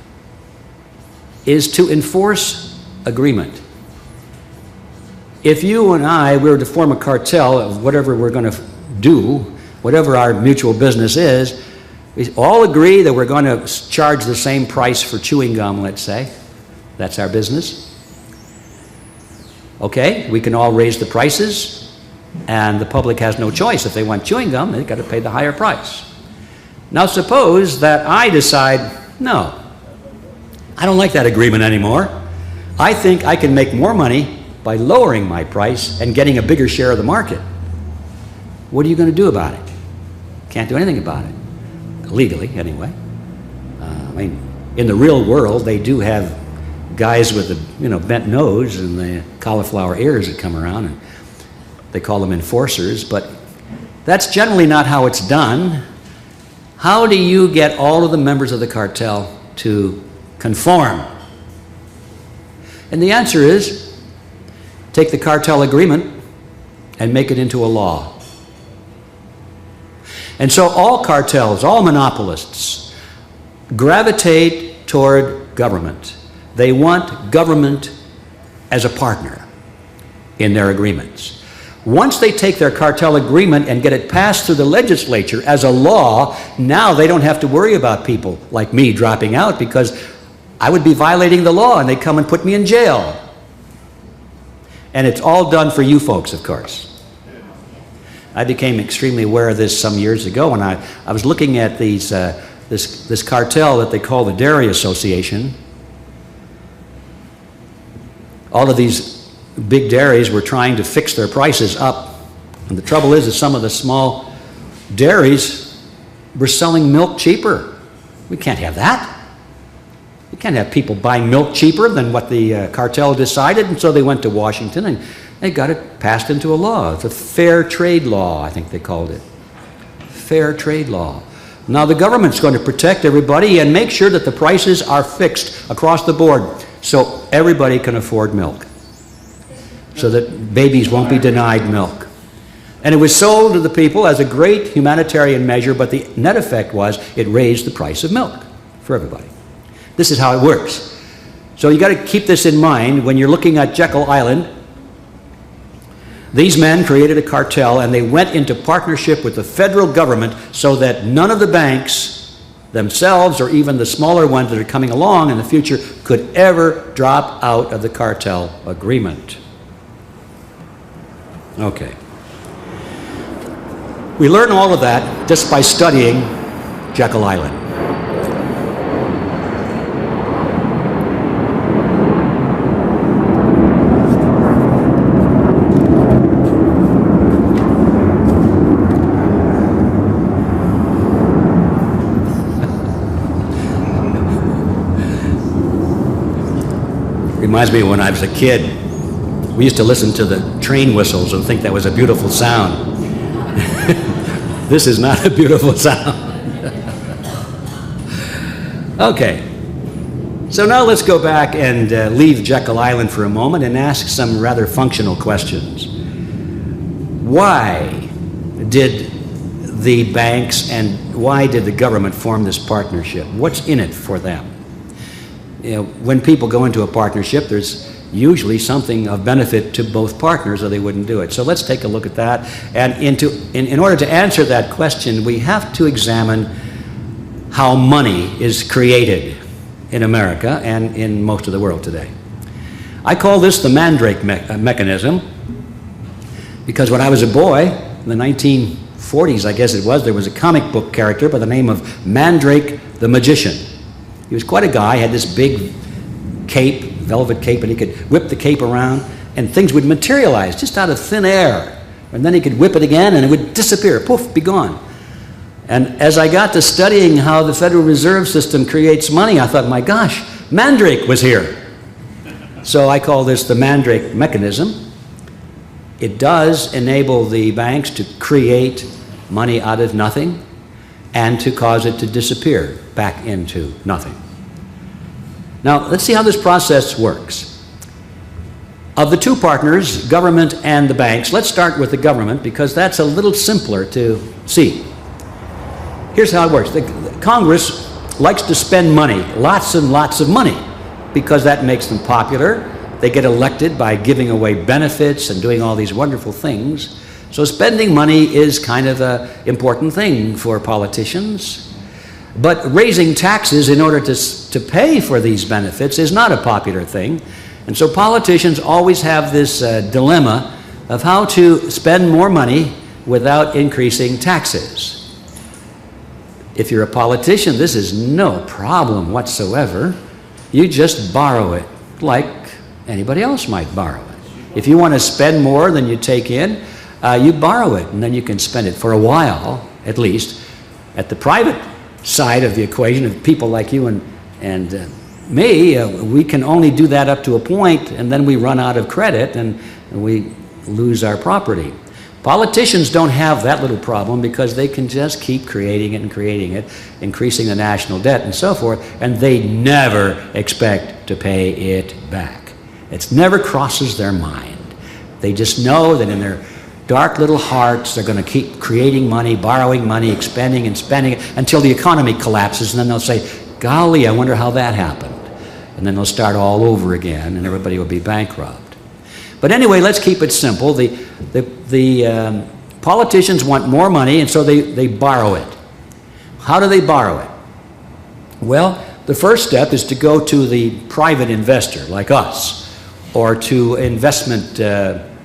is to enforce agreement. If you and I were to form a cartel of whatever we're going to do, whatever our mutual business is, we all agree that we're going to charge the same price for chewing gum, let's say. That's our business. Okay, we can all raise the prices, and the public has no choice. If they want chewing gum, they've got to pay the higher price. Now suppose that I decide, no, I don't like that agreement anymore. I think I can make more money by lowering my price and getting a bigger share of the market. What are you going to do about it? Can't do anything about it, legally anyway. I mean, in the real world, they do have guys with the bent nose and the cauliflower ears that come around, and they call them enforcers, but that's generally not how it's done. How do you get all of the members of the cartel to conform? And the answer is, take the cartel agreement and make it into a law. And so all cartels, all monopolists, gravitate toward government. They want government as a partner in their agreements. Once they take their cartel agreement and get it passed through the legislature as a law, now they don't have to worry about people like me dropping out, because I would be violating the law and they'd come and put me in jail. And it's all done for you folks, of course. I became extremely aware of this some years ago when I was looking at these, this cartel that they call the Dairy Association. All of these big dairies were trying to fix their prices up. And the trouble is that some of the small dairies were selling milk cheaper. We can't have that. We can't have people buying milk cheaper than what the cartel decided, and so they went to Washington and they got it passed into a law. It's a fair trade law, I think they called it. Fair trade law. Now the government's going to protect everybody and make sure that the prices are fixed across the board so everybody can afford milk, so that babies won't be denied milk. And it was sold to the people as a great humanitarian measure, but the net effect was it raised the price of milk for everybody. This is how it works. So you got to keep this in mind when you're looking at Jekyll Island. These men created a cartel and they went into partnership with the federal government so that none of the banks themselves or even the smaller ones that are coming along in the future could ever drop out of the cartel agreement. Okay. We learn all of that just by studying Jekyll Island. Reminds me of when I was a kid. We used to listen to the train whistles and think that was a beautiful sound. This is not a beautiful sound. Okay. So now let's go back and leave Jekyll Island for a moment and ask some rather functional questions. Why did the banks and why did the government form this partnership? What's in it for them? You know, when people go into a partnership, there's usually something of benefit to both partners or they wouldn't do it. So let's take a look at that. And in order to answer that question, we have to examine how money is created in America and in most of the world today. I call this the Mandrake mechanism because when I was a boy, in the 1940s, I guess it was, there was a comic book character by the name of Mandrake the Magician. He was quite a guy, had this big cape, velvet cape, and he could whip the cape around, and things would materialize just out of thin air. And then he could whip it again, and it would disappear, poof, be gone. And as I got to studying how the Federal Reserve System creates money, I thought, my gosh, Mandrake was here. So I call this the Mandrake mechanism. It does enable the banks to create money out of nothing and to cause it to disappear back into nothing. Now, let's see how this process works. Of the two partners, government and the banks, let's start with the government because that's a little simpler to see. Here's how it works. The Congress likes to spend money, lots and lots of money, because that makes them popular. They get elected by giving away benefits and doing all these wonderful things. So spending money is kind of an important thing for politicians. But raising taxes in order to pay for these benefits is not a popular thing. And so politicians always have this dilemma of how to spend more money without increasing taxes. If you're a politician, this is no problem whatsoever. You just borrow it like anybody else might borrow it. If you want to spend more than you take in, you borrow it, and then you can spend it for a while, at least. At the private side of the equation of people like you and me, we can only do that up to a point, and then we run out of credit, and we lose our property. Politicians don't have that little problem because they can just keep creating it and creating it, increasing the national debt and so forth, and they never expect to pay it back. It never crosses their mind. They just know that in their dark little hearts, they're going to keep creating money, borrowing money, expending and spending it until the economy collapses, and then they'll say, golly, I wonder how that happened. And then they'll start all over again, and everybody will be bankrupt. But anyway, let's keep it simple. The politicians want more money, and so they borrow it. How do they borrow it? Well, the first step is to go to the private investor, like us, or to investment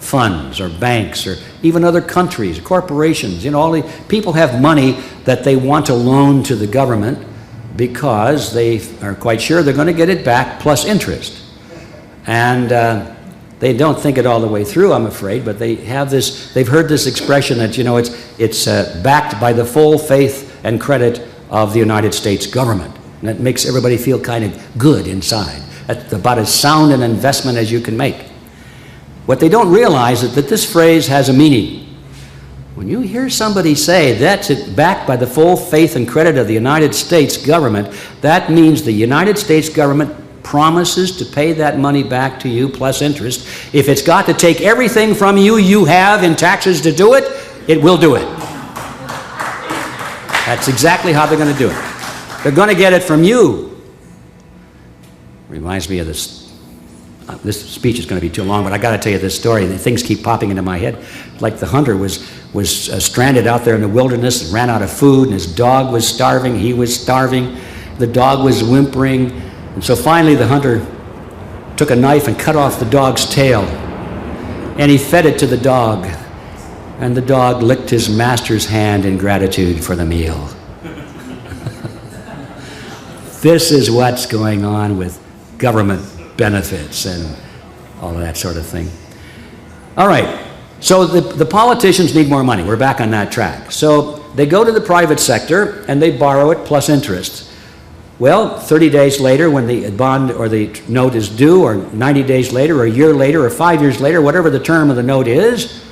funds or banks or even other countries, corporations. You know, all the people have money that they want to loan to the government because they are quite sure they're going to get it back plus interest. And they don't think it all the way through, I'm afraid, but they have this, they've heard this expression that, you know, it's backed by the full faith and credit of the United States government. And that makes everybody feel kind of good inside. That's about as sound an investment as you can make. What they don't realize is that this phrase has a meaning. When you hear somebody say that's it, backed by the full faith and credit of the United States government, that means the United States government promises to pay that money back to you plus interest. If it's got to take everything from you you have in taxes to do it, it will do it. That's exactly how they're going to do it. They're going to get it from you. Reminds me of this. This speech is going to be too long, but I got to tell you this story. Things keep popping into my head. Like the hunter was stranded out there in the wilderness and ran out of food, and his dog was starving. He was starving. The dog was whimpering. And so finally the hunter took a knife and cut off the dog's tail. And he fed it to the dog. And the dog licked his master's hand in gratitude for the meal. This is what's going on with government benefits and all of that sort of thing. All right, so the politicians need more money. We're back on that track. So they go to the private sector and they borrow it plus interest. Well, 30 days later when the bond or the note is due, or 90 days later, or a year later, or 5 years later, whatever the term of the note is,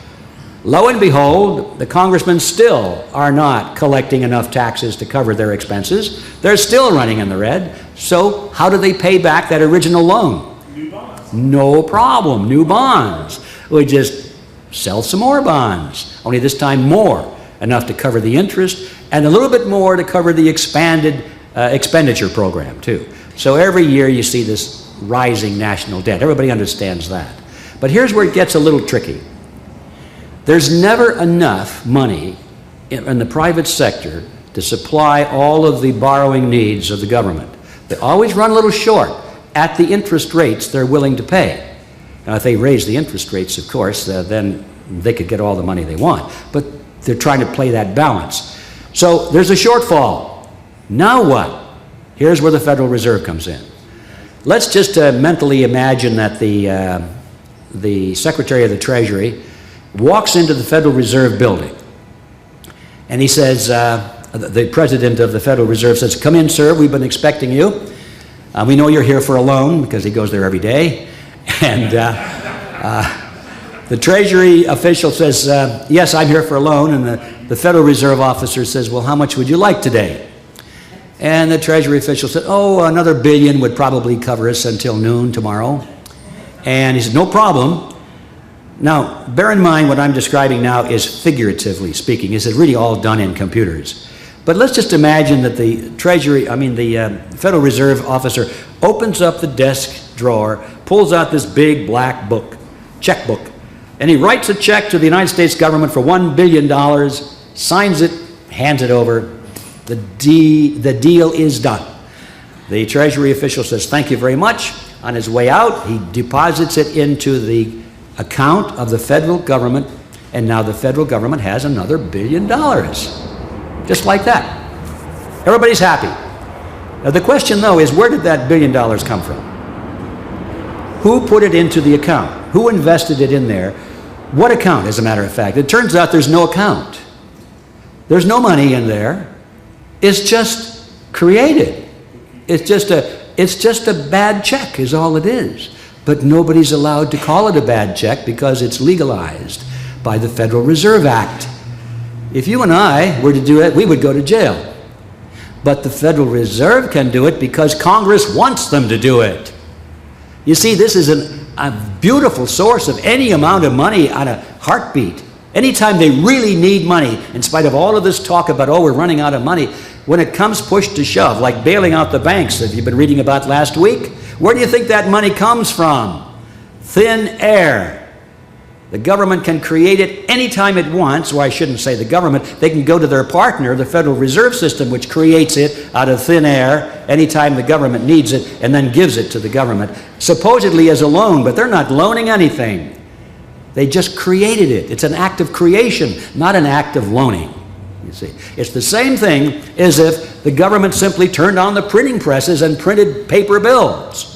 lo and behold, the congressmen still are not collecting enough taxes to cover their expenses. They're still running in the red. So how do they pay back that original loan? New bonds. No problem, new bonds. We just sell some more bonds, only this time more, enough to cover the interest, and a little bit more to cover the expanded expenditure program too. So every year you see this rising national debt. Everybody understands that. But here's where it gets a little tricky. There's never enough money in the private sector to supply all of the borrowing needs of the government. They always run a little short at the interest rates they're willing to pay. Now, if they raise the interest rates, of course, then they could get all the money they want. But they're trying to play that balance. So there's a shortfall. Now what? Here's where the Federal Reserve comes in. Let's just mentally imagine that the Secretary of the Treasury walks into the Federal Reserve building, and he says, the President of the Federal Reserve says, "Come in, sir, we've been expecting you. We know you're here for a loan," because he goes there every day. And the Treasury official says, "Yes, I'm here for a loan." And the Federal Reserve officer says, "Well, how much would you like today?" And the Treasury official said, "Oh, another $1 billion would probably cover us until noon tomorrow." And he said, "No problem." Now, bear in mind what I'm describing now is figuratively speaking. This is really all done in computers. But let's just imagine that the Federal Reserve officer opens up the desk drawer, pulls out this big black book, checkbook, and he writes a check to the United States government for $1 billion, signs it, hands it over. The deal is done. The Treasury official says, "Thank you very much." On his way out, he deposits it into the account of the federal government, and now the federal government has another $1 billion. Just like that. Everybody's happy. Now the question, though, is where did that $1 billion come from? Who put it into the account? Who invested it in there? What account, as a matter of fact? It turns out there's no account. There's no money in there. It's just created. It's just a bad check is all it is. But nobody's allowed to call it a bad check because it's legalized by the Federal Reserve Act. If you and I were to do it, we would go to jail. But the Federal Reserve can do it because Congress wants them to do it. You see, this is a beautiful source of any amount of money on a heartbeat. Anytime they really need money, in spite of all of this talk about, oh, we're running out of money, when it comes push to shove, like bailing out the banks that you've been reading about last week, where do you think that money comes from? Thin air. The government can create it anytime it wants, or I shouldn't say the government, they can go to their partner, the Federal Reserve System, which creates it out of thin air anytime the government needs it and then gives it to the government, supposedly as a loan, but they're not loaning anything. They just created it. It's an act of creation, not an act of loaning. You see, it's the same thing as if the government simply turned on the printing presses and printed paper bills.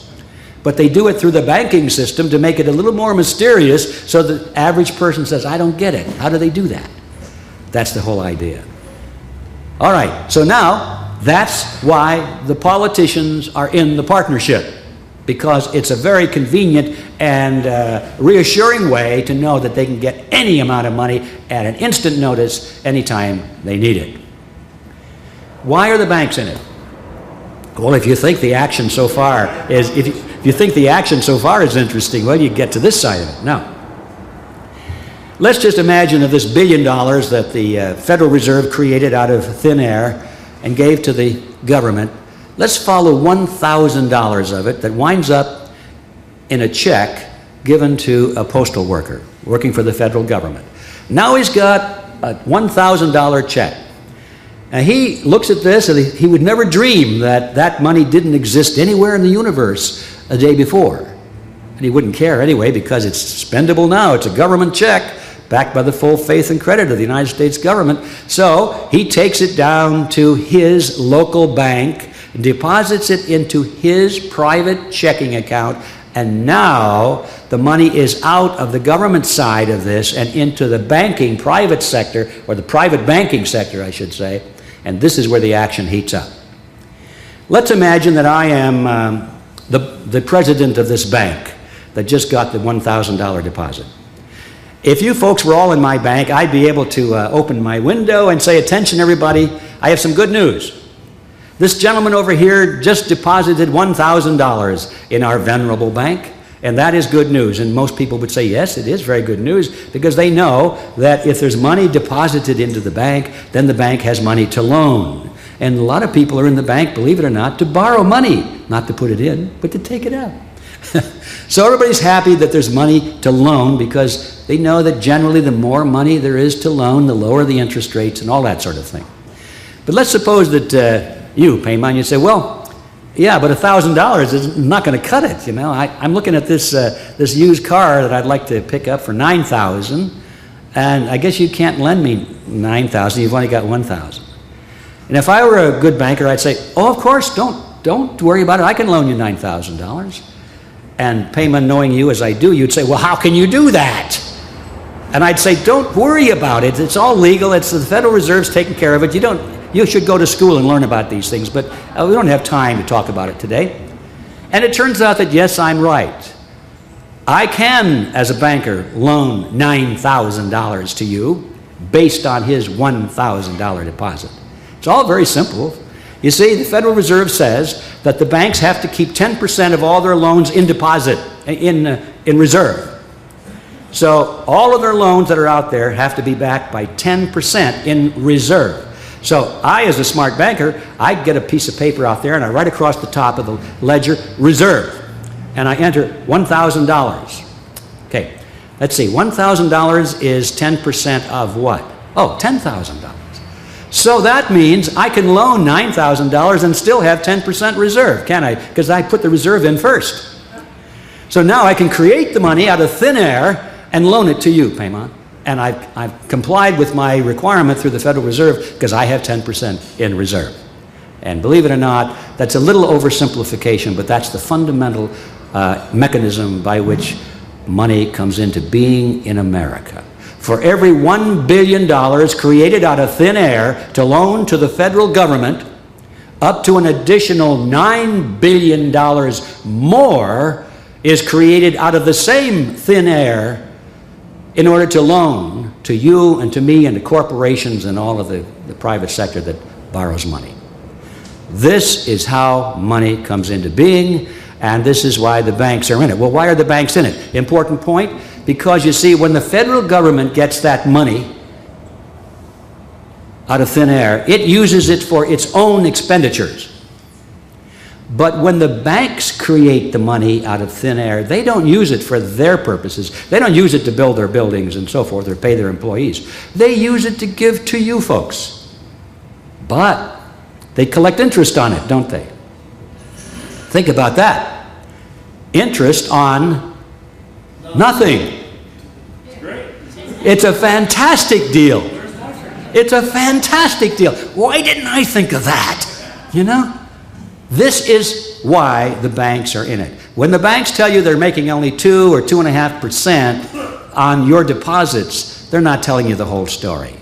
But they do it through the banking system to make it a little more mysterious so the average person says, I don't get it. How do they do that? That's the whole idea. All right, so now that's why the politicians are in the partnership, because it's a very convenient and reassuring way to know that they can get any amount of money at an instant notice anytime they need it. Why are the banks in it? Well, if you think the action so far is, if you think the action so far is interesting, well, you get to this side of it. Now, let's just imagine that this $1 billion that the Federal Reserve created out of thin air and gave to the government, let's follow $1,000 of it that winds up in a check given to a postal worker working for the federal government. Now he's got a $1,000 check. And he looks at this and he would never dream that that money didn't exist anywhere in the universe a day before. And he wouldn't care anyway because it's spendable now. It's a government check backed by the full faith and credit of the United States government. So he takes it down to his local bank, deposits it into his private checking account, and now the money is out of the government side of this and into the banking private sector, or the private banking sector, I should say, and this is where the action heats up. Let's imagine that I am the president of this bank that just got the $1,000 deposit. If you folks were all in my bank, I'd be able to open my window and say, attention everybody, I have some good news. This gentleman over here just deposited $1,000 in our venerable bank, and that is good news. And most people would say, yes, it is very good news, because they know that if there's money deposited into the bank, then the bank has money to loan. And a lot of people are in the bank, believe it or not, to borrow money, not to put it in, but to take it out. So everybody's happy that there's money to loan, because they know that generally the more money there is to loan, the lower the interest rates and all that sort of thing. But let's suppose that you, Payman, you say, well, yeah, but $1,000 is not going to cut it. You know, I'm looking at this this used car that I'd like to pick up for $9,000, and I guess you can't lend me $9,000. You've only got $1,000. And if I were a good banker, I'd say, oh, of course, don't worry about it. I can loan you $9,000. And Payman, knowing you as I do, you'd say, well, how can you do that? And I'd say, don't worry about it. It's all legal. It's the Federal Reserve's taking care of it. You should go to school and learn about these things, but we don't have time to talk about it today. And it turns out that, yes, I'm right. I can, as a banker, loan $9,000 to you based on his $1,000 deposit. It's all very simple. You see, the Federal Reserve says that the banks have to keep 10% of all their loans in deposit, in reserve. So all of their loans that are out there have to be backed by 10% in reserve. So I, as a smart banker, I get a piece of paper out there and I write across the top of the ledger, reserve, and I enter $1,000. Okay, let's see, $1,000 is 10% of what? Oh, $10,000. So that means I can loan $9,000 and still have 10% reserve, can I? Because I put the reserve in first. So now I can create the money out of thin air and loan it to you, Payman. And I've complied with my requirement through the Federal Reserve because I have 10% in reserve. And believe it or not, that's a little oversimplification, but that's the fundamental mechanism by which money comes into being in America. For every $1 billion created out of thin air to loan to the federal government, up to an additional $9 billion more is created out of the same thin air in order to loan to you and to me and to corporations and all of the private sector that borrows money. This is how money comes into being, and this is why the banks are in it. Well, why are the banks in it? Important point, because you see, when the federal government gets that money out of thin air, it uses it for its own expenditures. But when the banks create the money out of thin air, they don't use it for their purposes. They don't use it to build their buildings and so forth or pay their employees. They use it to give to you folks. But they collect interest on it, don't they? Think about that. Interest on nothing. It's a fantastic deal. It's a fantastic deal. Why didn't I think of that? You know? This is why the banks are in it. When the banks tell you they're making only 2 or 2.5% on your deposits, they're not telling you the whole story.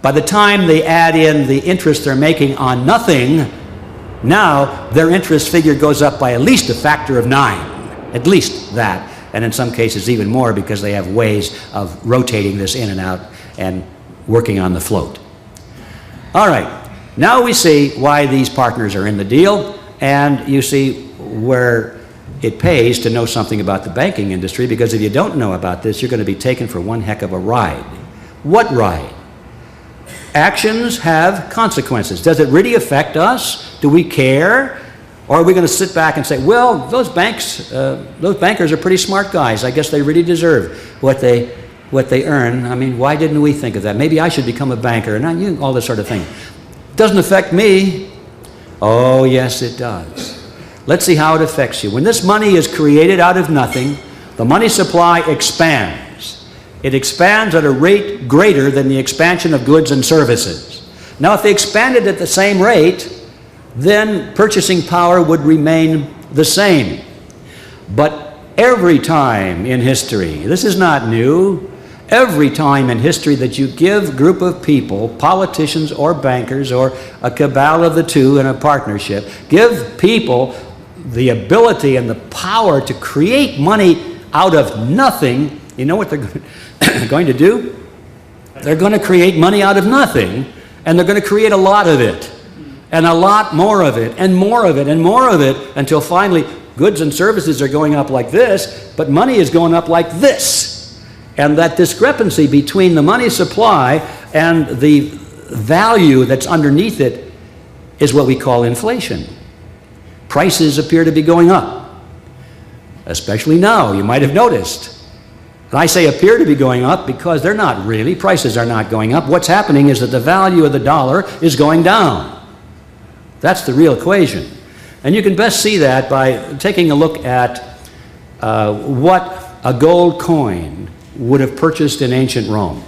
By the time they add in the interest they're making on nothing, now their interest figure goes up by at least a factor of 9. At least that. And in some cases even more, because they have ways of rotating this in and out and working on the float. All right. Now we see why these partners are in the deal, and you see where it pays to know something about the banking industry, because if you don't know about this, you're going to be taken for one heck of a ride. What ride? Actions have consequences. Does it really affect us? Do we care? Or are we going to sit back and say, well, those bankers are pretty smart guys. I guess they really deserve what they earn. I mean, why didn't we think of that? Maybe I should become a banker, and all this sort of thing. Doesn't affect me. Oh, yes, it does. Let's see how it affects you. When this money is created out of nothing, the money supply expands. It expands at a rate greater than the expansion of goods and services. Now, if they expanded at the same rate, then purchasing power would remain the same. But every time in history, this is not new, every time in history that you give a group of people, politicians or bankers or a cabal of the two in a partnership, give people the ability and the power to create money out of nothing, you know what they're going to do? They're going to create money out of nothing, and they're going to create a lot of it, and a lot more of it, and more of it, and more of it, until finally goods and services are going up like this, but money is going up like this. And that discrepancy between the money supply and the value that's underneath it is what we call inflation. Prices appear to be going up, especially now. You might have noticed. And I say appear to be going up because they're not really. Prices are not going up. What's happening is that the value of the dollar is going down. That's the real equation. And you can best see that by taking a look at what a gold coin would have purchased in ancient Rome.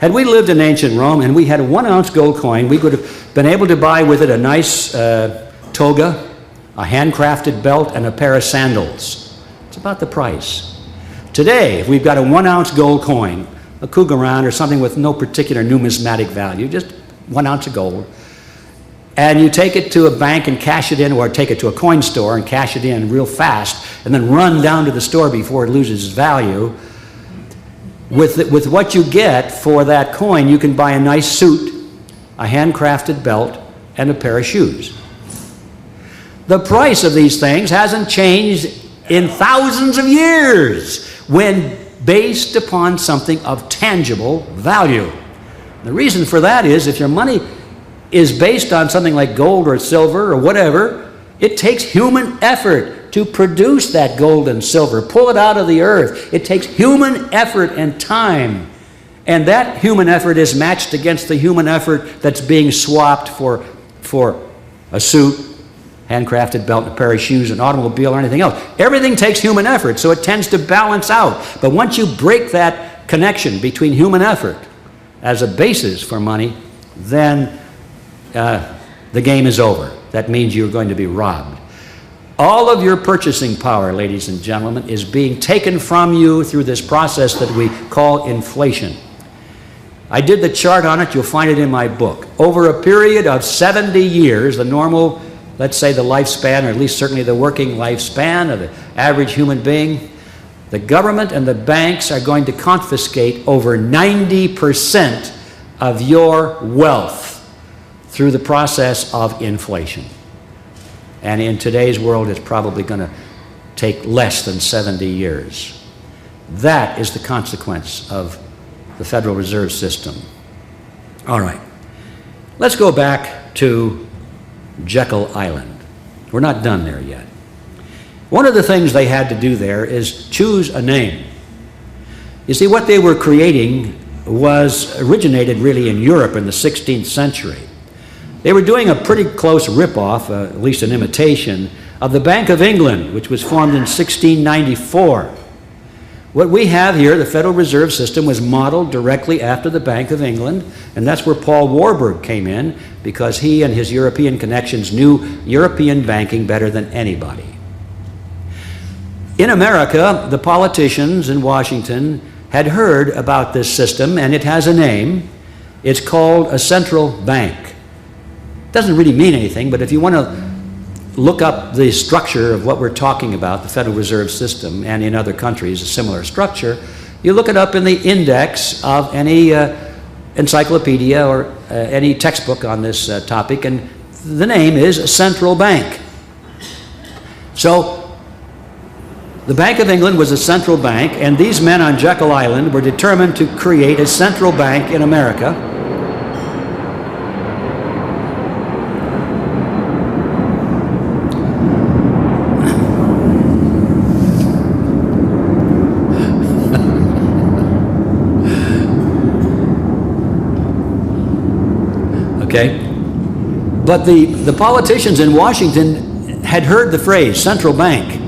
Had we lived in ancient Rome and we had a 1-ounce gold coin, we could have been able to buy with it a nice toga, a handcrafted belt, and a pair of sandals. It's about the price. Today, if we've got a 1-ounce gold coin, a cougaran or something with no particular numismatic value, just 1 ounce of gold, and you take it to a bank and cash it in, or take it to a coin store and cash it in real fast, and then run down to the store before it loses its value, with what you get for that coin, you can buy a nice suit, a handcrafted belt, and a pair of shoes. The price of these things hasn't changed in thousands of years when based upon something of tangible value. The reason for that is if your money is based on something like gold or silver or whatever, it takes human effort to produce that gold and silver, pull it out of the earth. It takes human effort and time. And that human effort is matched against the human effort that's being swapped for a suit, handcrafted belt, a pair of shoes, an automobile, or anything else. Everything takes human effort, so it tends to balance out. But once you break that connection between human effort as a basis for money, then the game is over. That means you're going to be robbed. All of your purchasing power, ladies and gentlemen, is being taken from you through this process that we call inflation. I did the chart on it. You'll find it in my book. Over a period of 70 years, the normal, let's say the lifespan, or at least certainly the working lifespan of the average human being, the government and the banks are going to confiscate over 90% of your wealth through the process of inflation. And in today's world, it's probably going to take less than 70 years. That is the consequence of the Federal Reserve System. All right. Let's go back to Jekyll Island, We're not done there yet. One of the things they had to do there is choose a name. You see, what they were creating originated really in Europe in the 16th century. They were doing a pretty close rip-off, at least an imitation, of the Bank of England, which was formed in 1694. What we have here, the Federal Reserve System, was modeled directly after the Bank of England, and that's where Paul Warburg came in, because he and his European connections knew European banking better than anybody. In America, the politicians in Washington had heard about this system, and it has a name. It's called a central bank. It doesn't really mean anything, but if you want to look up the structure of what we're talking about, the Federal Reserve System, and in other countries a similar structure, you look it up in the index of any encyclopedia or any textbook on this topic, and the name is a central bank. So the Bank of England was a central bank, and these men on Jekyll Island were determined to create a central bank in America. Okay? But the politicians in Washington had heard the phrase central bank.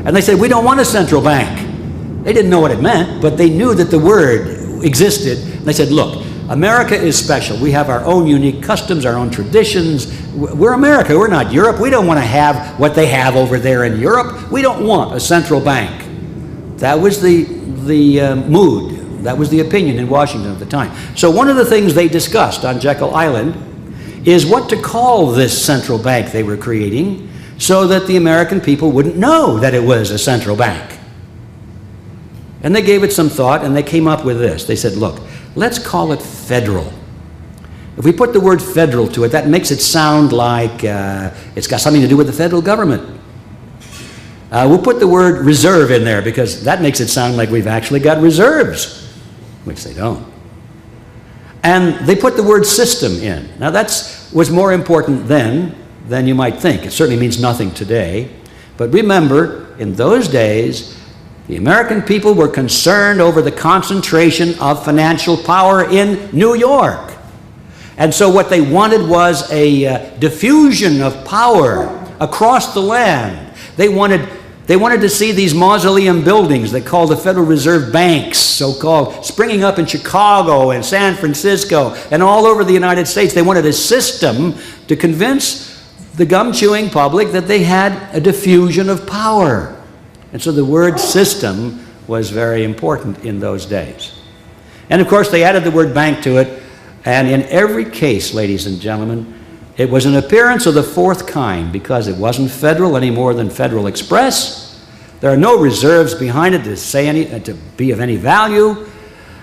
And they said, we don't want a central bank. They didn't know what it meant, but they knew that the word existed. And they said, look, America is special. We have our own unique customs, our own traditions. We're America. We're not Europe. We don't want to have what they have over there in Europe. We don't want a central bank. That was the mood. That was the opinion in Washington at the time. So one of the things they discussed on Jekyll Island is what to call this central bank they were creating, so that the American people wouldn't know that it was a central bank. And they gave it some thought, and they came up with this. They said, look, let's call it federal. If we put the word federal to it, that makes it sound like it's got something to do with the federal government. We'll put the word reserve in there, because that makes it sound like we've actually got reserves, which they don't. And they put the word system in. Now that was more important then than you might think. It certainly means nothing today. But remember, in those days, the American people were concerned over the concentration of financial power in New York. And so what they wanted was a diffusion of power across the land. They wanted to see these mausoleum buildings they called the Federal Reserve Banks, so-called, springing up in Chicago and San Francisco and all over the United States. They wanted a system to convince the gum-chewing public that they had a diffusion of power. And so the word system was very important in those days. And of course they added the word bank to it, and in every case, ladies and gentlemen, it was an appearance of the fourth kind, because it wasn't federal any more than Federal Express. There are no reserves behind it to be of any value.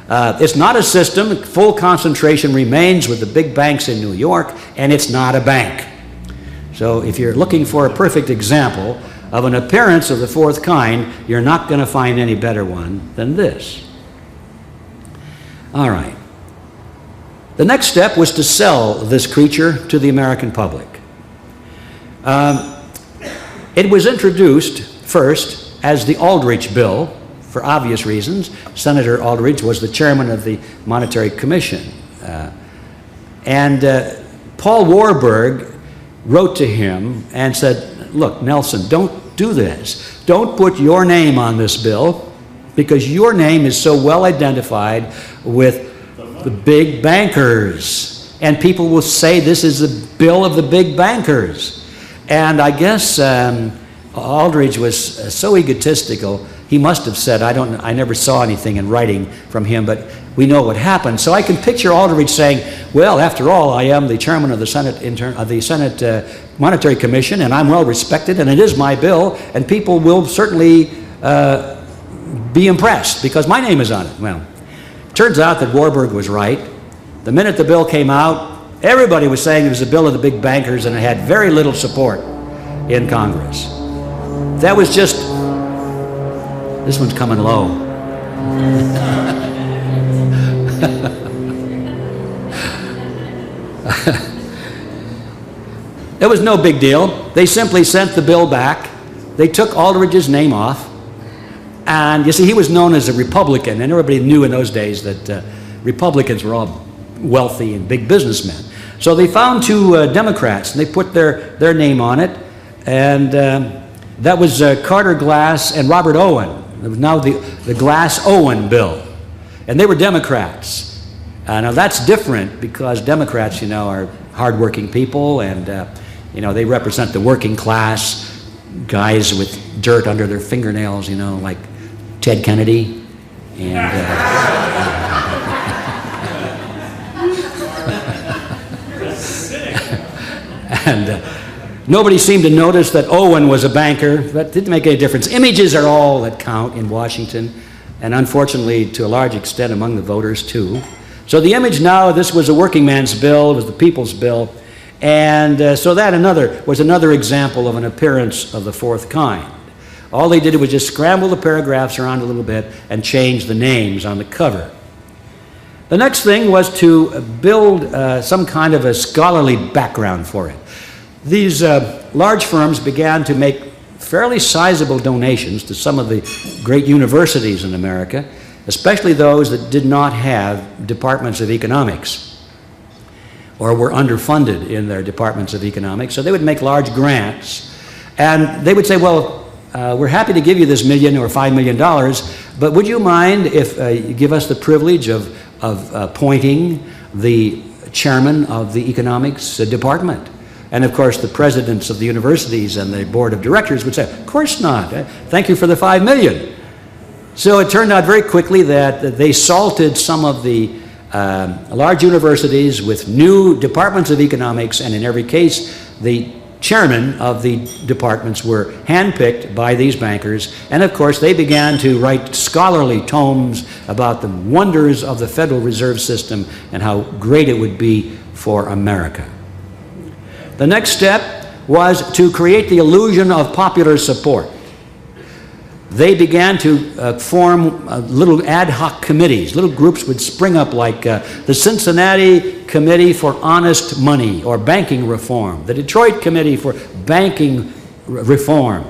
It's not a system. Full concentration remains with the big banks in New York, and it's not a bank. So if you're looking for a perfect example of an appearance of the fourth kind, you're not going to find any better one than this. All right. The next step was to sell this creature to the American public. It was introduced first as the Aldrich Bill, for obvious reasons. Senator Aldrich was the chairman of the Monetary Commission. Paul Warburg wrote to him and said, look, Nelson, don't do this. Don't put your name on this bill, because your name is so well identified with the big bankers. And people will say this is the bill of the big bankers. And I guess Aldrich was so egotistical, he must have said, I never saw anything in writing from him, but we know what happened. So I can picture Aldrich saying, well, after all, I am the chairman of the Senate Monetary Commission, and I'm well respected, and it is my bill, and people will certainly be impressed because my name is on it. Well, it turns out that Warburg was right. The minute the bill came out, everybody was saying it was a bill of the big bankers, and it had very little support in Congress. That was just, this one's coming low. It was no big deal. They simply sent the bill back. They took Aldrich's name off. And you see, he was known as a Republican, and everybody knew in those days that Republicans were all wealthy and big businessmen. So they found two Democrats, and they put their name on it. And that was Carter Glass and Robert Owen. It was now the Glass-Owen bill. And they were Democrats. Now that's different because Democrats, you know, are hardworking people, and you know, they represent the working class, guys with dirt under their fingernails, you know, like Ted Kennedy. And nobody seemed to notice that Owen was a banker. That didn't make any difference. Images are all that count in Washington, and unfortunately, to a large extent, among the voters, too. So the image now, this was a working man's bill, it was the people's bill, and so that was another example of an appearance of the fourth kind. All they did was just scramble the paragraphs around a little bit and change the names on the cover. The next thing was to build some kind of a scholarly background for it. These large firms began to make fairly sizable donations to some of the great universities in America, especially those that did not have departments of economics or were underfunded in their departments of economics. So they would make large grants, and they would say, well, we're happy to give you this $1 million or $5 million, but would you mind if you give us the privilege of appointing the chairman of the economics department? And of course, the presidents of the universities and the board of directors would say, of course not. Thank you for the $5 million. So it turned out very quickly that they salted some of the large universities with new departments of economics, and in every case, the chairmen of the departments were handpicked by these bankers, and of course they began to write scholarly tomes about the wonders of the Federal Reserve System and how great it would be for America. The next step was to create the illusion of popular support. They began to form little ad hoc committees. Little groups would spring up like the Cincinnati Committee for Honest Money or Banking Reform, the Detroit Committee for Banking Reform.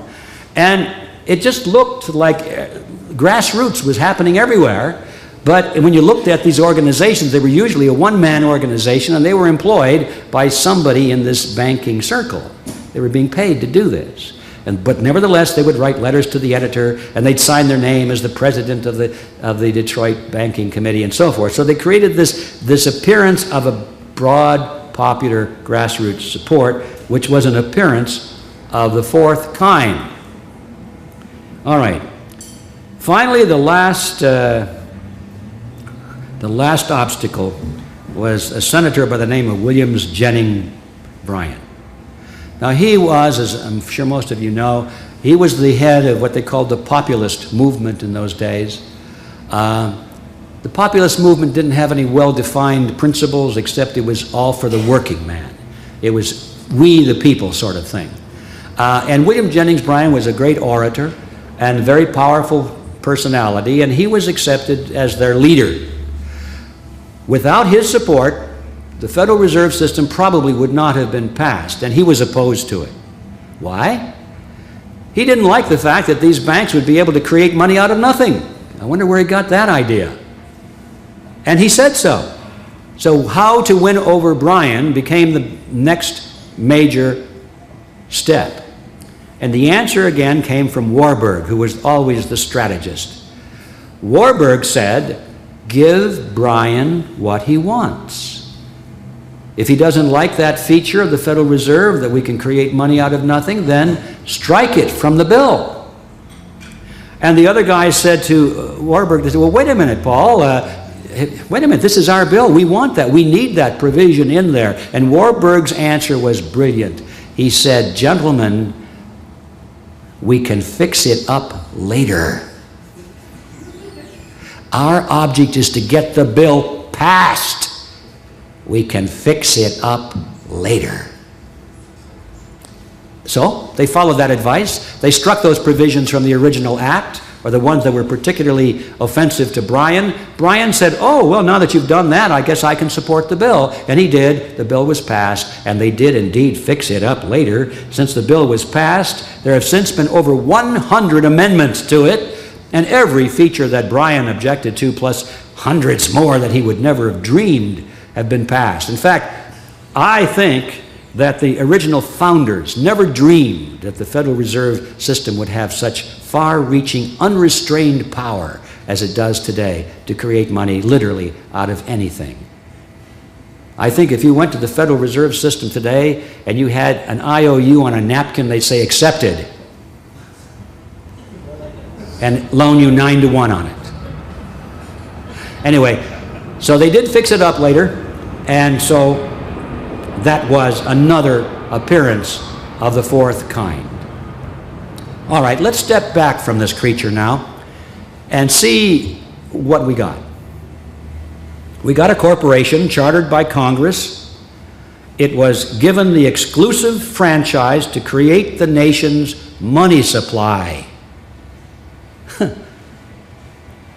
And it just looked like grassroots was happening everywhere. But when you looked at these organizations, they were usually a one-man organization, and they were employed by somebody in this banking circle. They were being paid to do this. But nevertheless, they would write letters to the editor, and they'd sign their name as the president of the Detroit Banking Committee and so forth. So they created this appearance of a broad, popular, grassroots support, which was an appearance of the fourth kind. All right. Finally, the last obstacle was a senator by the name of William Jennings Bryan. Now he was, as I'm sure most of you know, he was the head of what they called the populist movement in those days. The populist movement didn't have any well-defined principles, except it was all for the working man. It was we the people sort of thing. And William Jennings Bryan was a great orator and a very powerful personality, and he was accepted as their leader. Without his support, the Federal Reserve System probably would not have been passed, and he was opposed to it. Why? He didn't like the fact that these banks would be able to create money out of nothing. I wonder where he got that idea. And he said so. So how to win over Bryan became the next major step. And the answer again came from Warburg, who was always the strategist. Warburg said, give Bryan what he wants. If he doesn't like that feature of the Federal Reserve, that we can create money out of nothing, then strike it from the bill. And the other guy said to Warburg, they said, well, wait a minute, Paul, wait a minute, this is our bill. We want that. We need that provision in there. And Warburg's answer was brilliant. He said, gentlemen, we can fix it up later. Our object is to get the bill passed. We can fix it up later. So they followed that advice. They struck those provisions from the original act, or the ones that were particularly offensive to Bryan, Bryan said, oh, well, now that you've done that, I guess I can support the bill. And he did. The bill was passed, and they did indeed fix it up later. Since the bill was passed, there have since been over 100 amendments to it, and every feature that Bryan objected to, plus hundreds more that he would never have dreamed, have been passed. In fact, I think that the original founders never dreamed that the Federal Reserve System would have such far-reaching, unrestrained power as it does today to create money literally out of anything. I think if you went to the Federal Reserve System today and you had an IOU on a napkin, they'd say accepted, and loan you 9 to 1 on it. Anyway, so they did fix it up later, and so that was another appearance of the fourth kind. All right, let's step back from this creature now and see what we got. We got a corporation chartered by Congress. It was given the exclusive franchise to create the nation's money supply.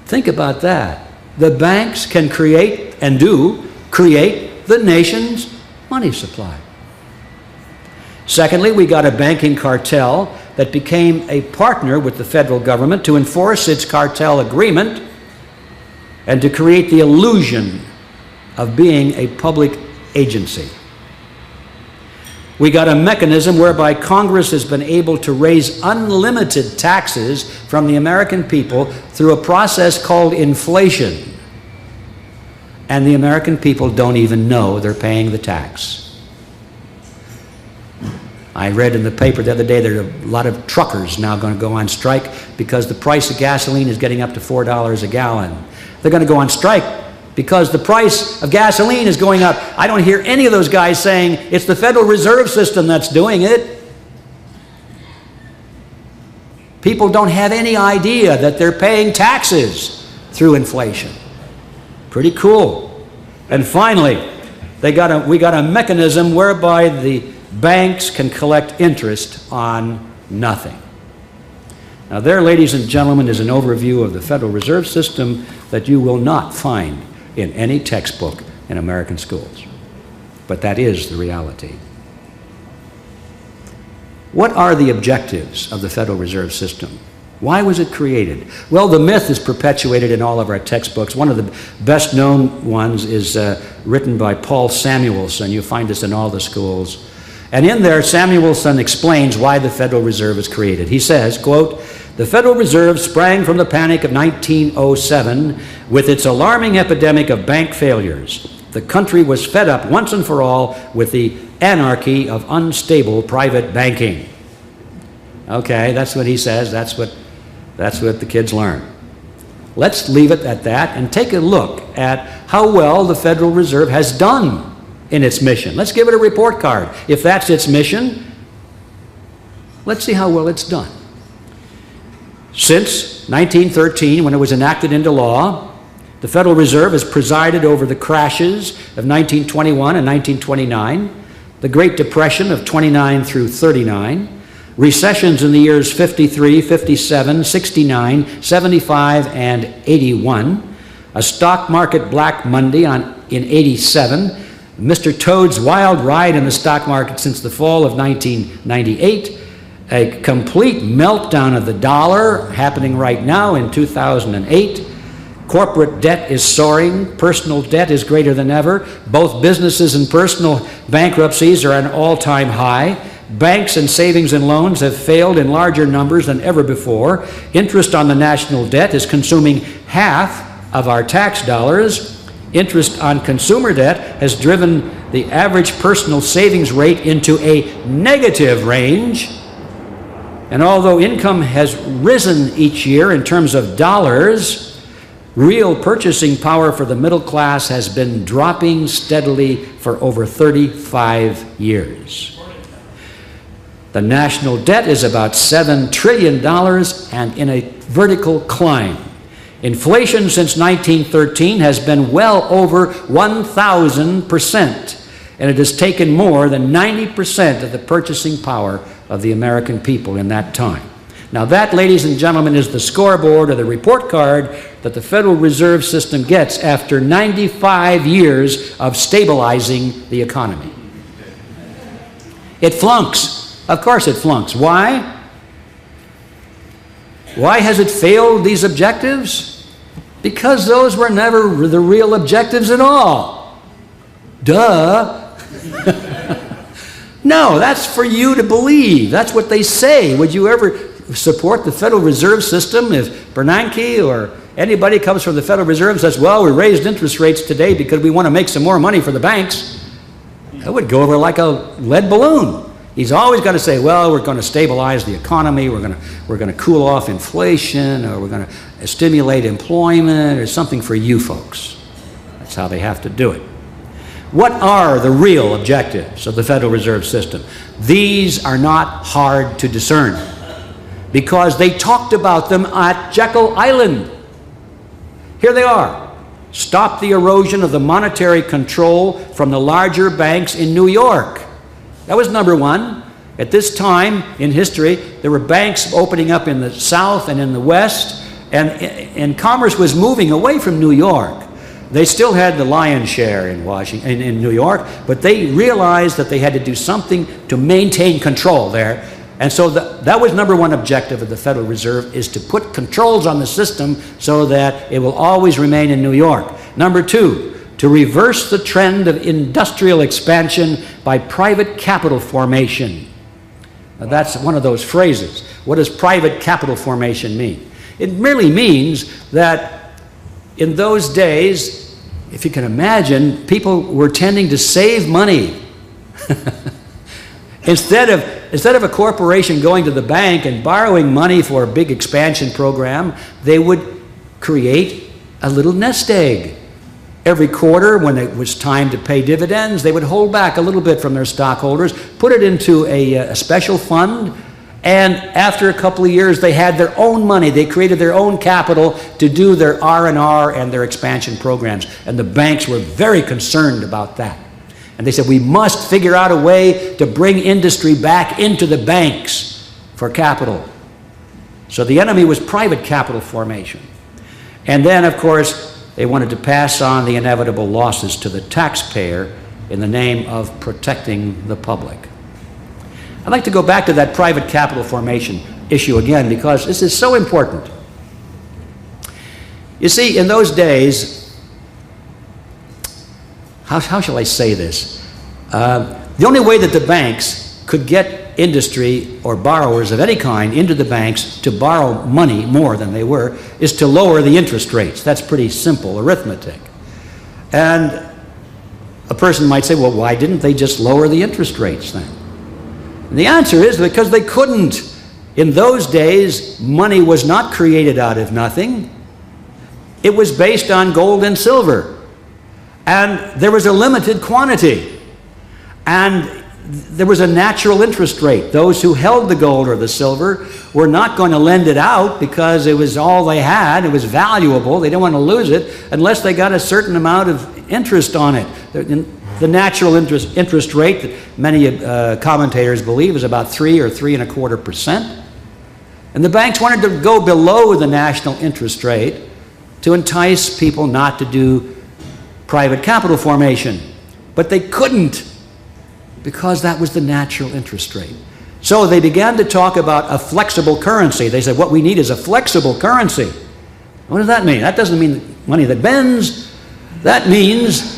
Think about that. The banks can create, and do create, the nation's money supply. Secondly, we got a banking cartel that became a partner with the federal government to enforce its cartel agreement and to create the illusion of being a public agency. We got a mechanism whereby Congress has been able to raise unlimited taxes from the American people through a process called inflation. And the American people don't even know they're paying the tax. I read in the paper the other day there are a lot of truckers now going to go on strike because the price of gasoline is getting up to $4 a gallon. They're going to go on strike because the price of gasoline is going up. I don't hear any of those guys saying it's the Federal Reserve System that's doing it. People don't have any idea that they're paying taxes through inflation. Pretty cool. And finally, we got a mechanism whereby the banks can collect interest on nothing. Now there, ladies and gentlemen, is an overview of the Federal Reserve System that you will not find in any textbook in American schools. But that is the reality. What are the objectives of the Federal Reserve System? Why was it created? Well, the myth is perpetuated in all of our textbooks. One of the best known ones is written by Paul Samuelson. You find this in all the schools. And in there, Samuelson explains why the Federal Reserve was created. He says, quote, "The Federal Reserve sprang from the panic of 1907 with its alarming epidemic of bank failures. The country was fed up once and for all with the anarchy of unstable private banking." Okay, that's what he says. That's what the kids learn. Let's leave it at that and take a look at how well the Federal Reserve has done in its mission. Let's give it a report card. If that's its mission, let's see how well it's done. Since 1913, when it was enacted into law, the Federal Reserve has presided over the crashes of 1921 and 1929, the Great Depression of 29 through 39, recessions in the years 53, 57, 69, 75, and 81, a stock market Black Monday in 87, Mr. Toad's wild ride in the stock market since the fall of 1998, a complete meltdown of the dollar happening right now in 2008, corporate debt is soaring, personal debt is greater than ever, both businesses and personal bankruptcies are at an all-time high, banks and savings and loans have failed in larger numbers than ever before, interest on the national debt is consuming half of our tax dollars, interest on consumer debt has driven the average personal savings rate into a negative range, and although income has risen each year in terms of dollars, real purchasing power for the middle class has been dropping steadily for over 35 years. The national debt is about $7 trillion and in a vertical climb. Inflation since 1913 has been well over 1,000%, and it has taken more than 90% of the purchasing power of the American people in that time. Now that, ladies and gentlemen, is the scoreboard or the report card that the Federal Reserve System gets after 95 years of stabilizing the economy. It flunks. Of course it flunks. Why? Why has it failed these objectives? Because those were never the real objectives at all. Duh. No, that's for you to believe. That's what they say. Would you ever support the Federal Reserve System if Bernanke or anybody comes from the Federal Reserve and says, well, we raised interest rates today because we want to make some more money for the banks? That would go over like a lead balloon. He's always got to say, well, we're going to stabilize the economy, we're going to cool off inflation, or we're going to stimulate employment, or something for you folks. That's how they have to do it. What are the real objectives of the Federal Reserve System? These are not hard to discern because they talked about them at Jekyll Island. Here they are. Stop the erosion of the monetary control from the larger banks in New York. That was number one. At this time in history, there were banks opening up in the South and in the West, and commerce was moving away from New York. They still had the lion's share in Washington, in New York, but they realized that they had to do something to maintain control there. And so that was number one objective of the Federal Reserve, is to put controls on the system so that it will always remain in New York. Number two, to reverse the trend of industrial expansion by private capital formation. Now that's one of those phrases. What does private capital formation mean? It merely means that in those days, if you can imagine, people were tending to save money. Instead of a corporation going to the bank and borrowing money for a big expansion program, they would create a little nest egg. Every quarter, when it was time to pay dividends, they would hold back a little bit from their stockholders, put it into a special fund, and after a couple of years, they had their own money. They created their own capital to do their R&R and their expansion programs. And the banks were very concerned about that. And they said, we must figure out a way to bring industry back into the banks for capital. So the enemy was private capital formation. And then, of course, they wanted to pass on the inevitable losses to the taxpayer in the name of protecting the public. I'd like to go back to that private capital formation issue again because this is so important. You see, in those days, how shall I say this? The only way that the banks could get industry or borrowers of any kind into the banks to borrow money more than they were is to lower the interest rates. That's pretty simple arithmetic. And a person might say, well, why didn't they just lower the interest rates then? And the answer is because they couldn't. In those days, money was not created out of nothing. It was based on gold and silver. And there was a limited quantity. And there was a natural interest rate. Those who held the gold or the silver were not going to lend it out because it was all they had. It was valuable. They didn't want to lose it unless they got a certain amount of interest on it. The natural interest rate that many commentators believe is about 3 or 3.25%. And the banks wanted to go below the national interest rate to entice people not to do private capital formation. But they couldn't, because that was the natural interest rate. So they began to talk about a flexible currency. They said, what we need is a flexible currency. What does that mean? That doesn't mean money that bends. That means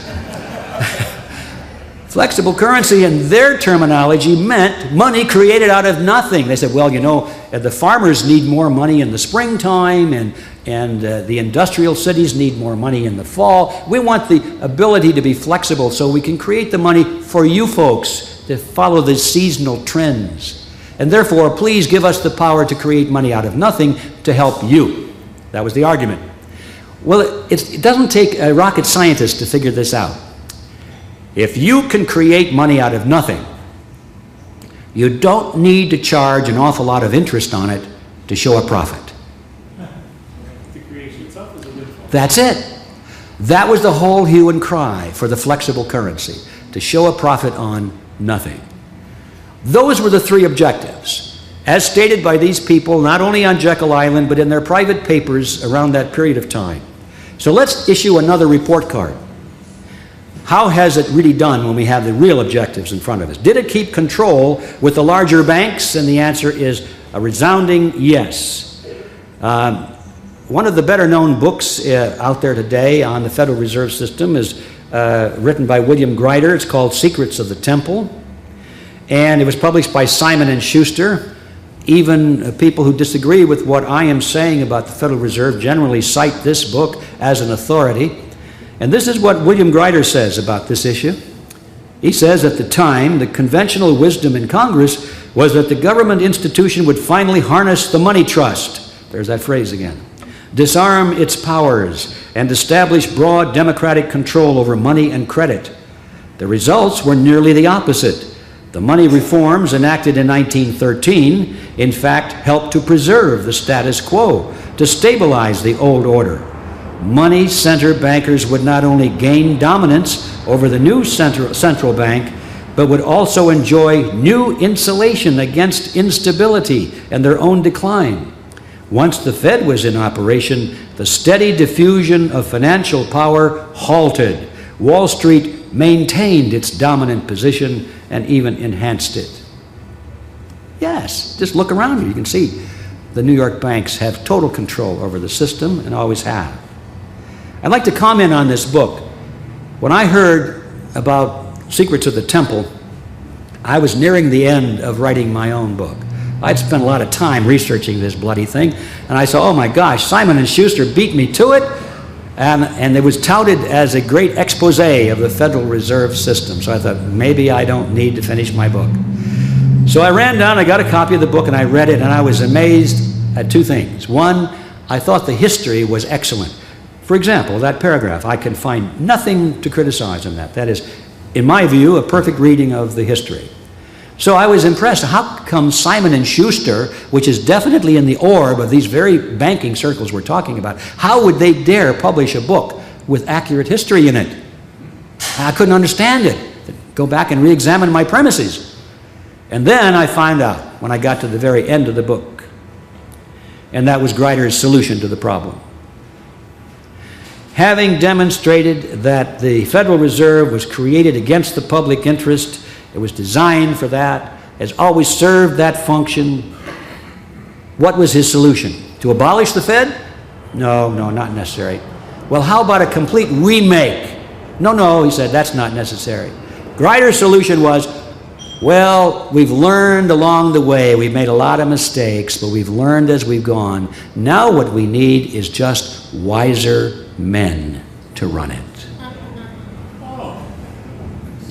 flexible currency, in their terminology, meant money created out of nothing. They said, well, you know, the farmers need more money in the springtime, and the industrial cities need more money in the fall. We want the ability to be flexible so we can create the money for you folks to follow the seasonal trends. And therefore, please give us the power to create money out of nothing to help you. That was the argument. Well, it doesn't take a rocket scientist to figure this out. If you can create money out of nothing, you don't need to charge an awful lot of interest on it to show a profit. The creation itself is a windfall. That's it. That was the whole hue and cry for the flexible currency, to show a profit on nothing. Those were the three objectives. as stated by these people, not only on Jekyll Island, but in their private papers around that period of time. So let's issue another report card. How has it really done when we have the real objectives in front of us? Did it keep control with the larger banks? And the answer is a resounding yes. One of the better known books out there today on the Federal Reserve System is written by William Grider. It's called Secrets of the Temple. And it was published by Simon & Schuster. Even people who disagree with what I am saying about the Federal Reserve generally cite this book as an authority. And this is what William Grider says about this issue. He says, at the time, the conventional wisdom in Congress was that the government institution would finally harness the money trust. There's that phrase again. Disarm its powers and establish broad democratic control over money and credit. The results were nearly the opposite. The money reforms enacted in 1913, in fact, helped to preserve the status quo, to stabilize the old order. Money center bankers would not only gain dominance over the new central bank, but would also enjoy new insulation against instability and their own decline. Once the Fed was in operation, the steady diffusion of financial power halted. Wall Street maintained its dominant position and even enhanced it. Yes, just look around you. You can see the New York banks have total control over the system and always have. I'd like to comment on this book. When I heard about Secrets of the Temple, I was nearing the end of writing my own book. I'd spent a lot of time researching this bloody thing, and I saw, oh my gosh, Simon & Schuster beat me to it, and it was touted as a great expose of the Federal Reserve System. So I thought, maybe I don't need to finish my book. So I ran down, I got a copy of the book, and I read it, and I was amazed at two things. One, I thought the history was excellent. For example, that paragraph, I can find nothing to criticize in that. That is, in my view, a perfect reading of the history. So I was impressed. How come Simon & Schuster, which is definitely in the orb of these very banking circles we're talking about, how would they dare publish a book with accurate history in it? I couldn't understand it. Go back and re-examine my premises. And then I found out when I got to the very end of the book. And that was Grider's solution to the problem. Having demonstrated that the Federal Reserve was created against the public interest, it was designed for that, has always served that function, what was his solution? To abolish the Fed? No, not necessary. Well, how about a complete remake? No, he said, that's not necessary. Grider's solution was, well, we've learned along the way, we've made a lot of mistakes, but we've learned as we've gone. Now what we need is just wiser men to run it.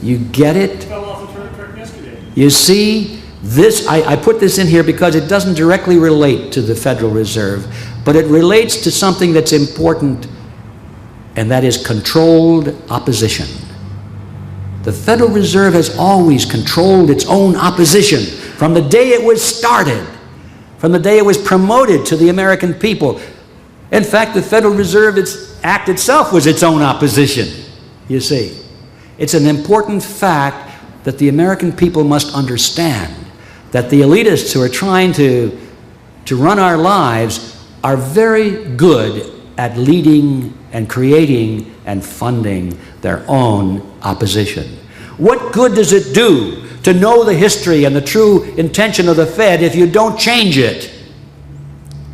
You get it? Fell off the track yesterday. You see, this, I put this in here because it doesn't directly relate to the Federal Reserve, but it relates to something that's important, and that is controlled opposition. The Federal Reserve has always controlled its own opposition from the day it was started, from the day it was promoted to the American people. In fact, the Federal Reserve Act itself was its own opposition, you see. It's an important fact that the American people must understand, that the elitists who are trying to run our lives are very good at leading and creating and funding their own opposition. What good does it do to know the history and the true intention of the Fed if you don't change it?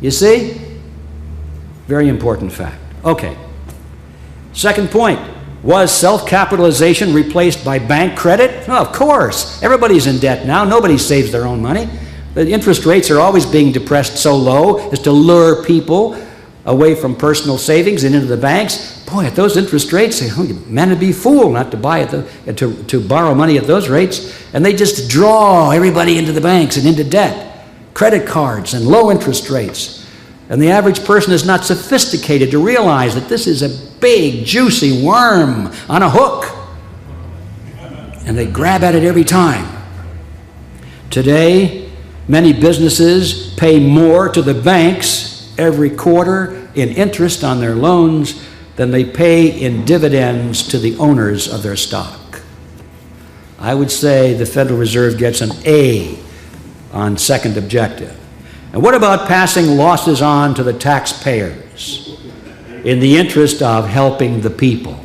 You see? Very important fact. Okay. Second point. Was self-capitalization replaced by bank credit? Oh, of course. Everybody's in debt now. Nobody saves their own money. The interest rates are always being depressed so low as to lure people away from personal savings and into the banks. Boy, at those interest rates, man would be a fool not to buy to borrow money at those rates. And they just draw everybody into the banks and into debt. Credit cards and low interest rates. And the average person is not sophisticated to realize that this is a big, juicy worm on a hook. And they grab at it every time. Today, many businesses pay more to the banks every quarter in interest on their loans than they pay in dividends to the owners of their stock. I would say the Federal Reserve gets an A on second objective. And what about passing losses on to the taxpayers in the interest of helping the people?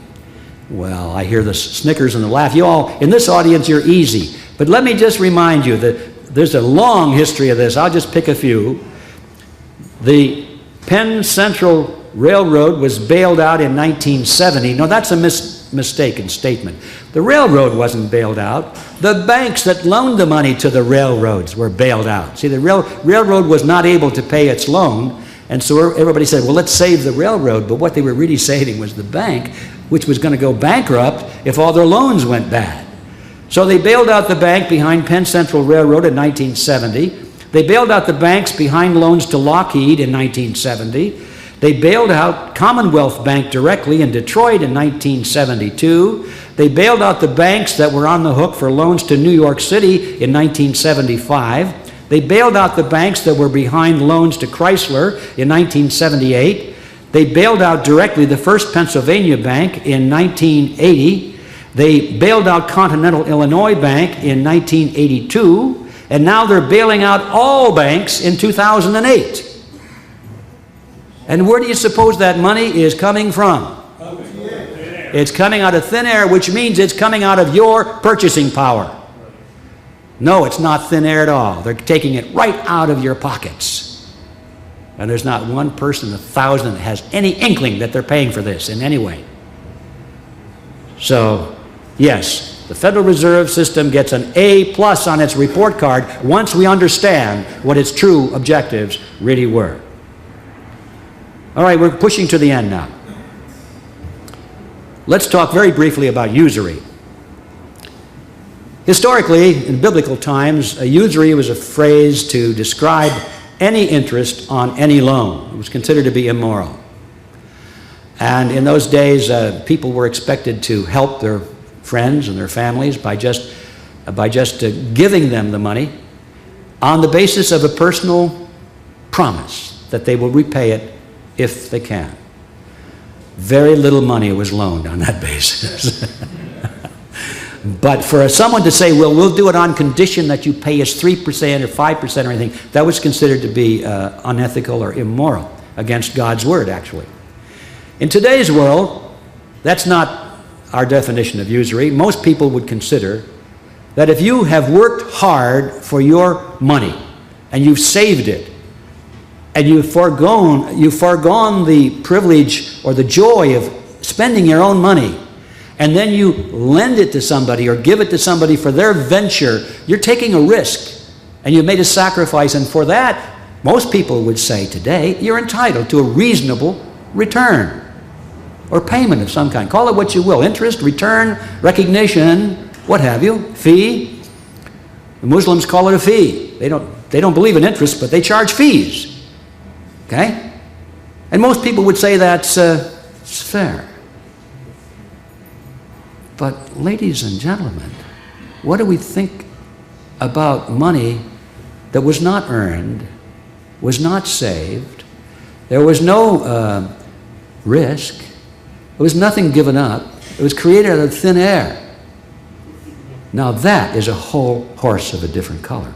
Well, I hear the snickers and the laugh. You all, in this audience, you're easy. But let me just remind you that there's a long history of this. I'll just pick a few. The Penn Central Railroad was bailed out in 1970. No, that's a mistaken statement. The railroad wasn't bailed out. The banks that loaned the money to the railroads were bailed out. See, the railroad was not able to pay its loan, and so everybody said, well, let's save the railroad. But what they were really saving was the bank, which was going to go bankrupt if all their loans went bad. So they bailed out the bank behind Penn Central Railroad in 1970. They bailed out the banks behind loans to Lockheed in 1970. They bailed out Commonwealth Bank directly in Detroit in 1972. They bailed out the banks that were on the hook for loans to New York City in 1975. They bailed out the banks that were behind loans to Chrysler in 1978. They bailed out directly the First Pennsylvania Bank in 1980. They bailed out Continental Illinois Bank in 1982. And now they're bailing out all banks in 2008. And where do you suppose that money is coming from? It's coming out of thin air, which means it's coming out of your purchasing power. No, it's not thin air at all. They're taking it right out of your pockets. And there's not one person in 1,000 that has any inkling that they're paying for this in any way. So, yes, the Federal Reserve System gets an A+ on its report card once we understand what its true objectives really were. All right, we're pushing to the end now. Let's talk very briefly about usury. Historically, in biblical times, a usury was a phrase to describe any interest on any loan. It was considered to be immoral. And in those days, people were expected to help their friends and their families by just giving them the money on the basis of a personal promise that they will repay it if they can. Very little money was loaned on that basis. But for someone to say, well, we'll do it on condition that you pay us 3% or 5% or anything, that was considered to be unethical or immoral, against God's word, actually. In today's world, that's not our definition of usury. Most people would consider that if you have worked hard for your money and you've saved it, and you've foregone the privilege or the joy of spending your own money, and then you lend it to somebody or give it to somebody for their venture, you're taking a risk and you've made a sacrifice, and for that, most people would say today, you're entitled to a reasonable return or payment of some kind. Call it what you will, interest, return, recognition, what have you, fee. The Muslims call it a fee. They don't believe in interest, but they charge fees. Okay? And most people would say that's fair. But ladies and gentlemen, what do we think about money that was not earned, was not saved, there was no risk, there was nothing given up, it was created out of thin air? Now that is a whole horse of a different color.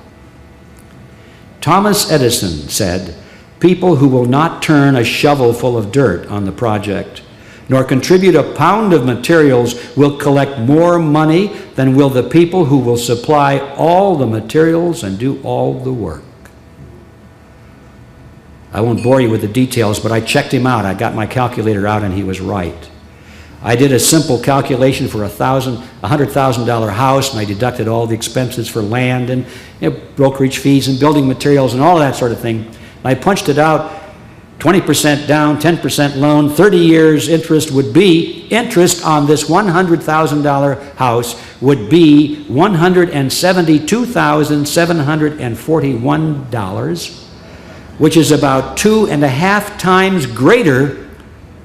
Thomas Edison said, people who will not turn a shovel full of dirt on the project, nor contribute a pound of materials, will collect more money than will the people who will supply all the materials and do all the work. I won't bore you with the details, but I checked him out. I got my calculator out and he was right. I did a simple calculation for a $100,000 house, and I deducted all the expenses for land and brokerage fees and building materials and all that sort of thing. I punched it out, 20% down, 10% loan, 30 years interest would be, interest on this $100,000 house would be $172,741, which is about 2.5 times greater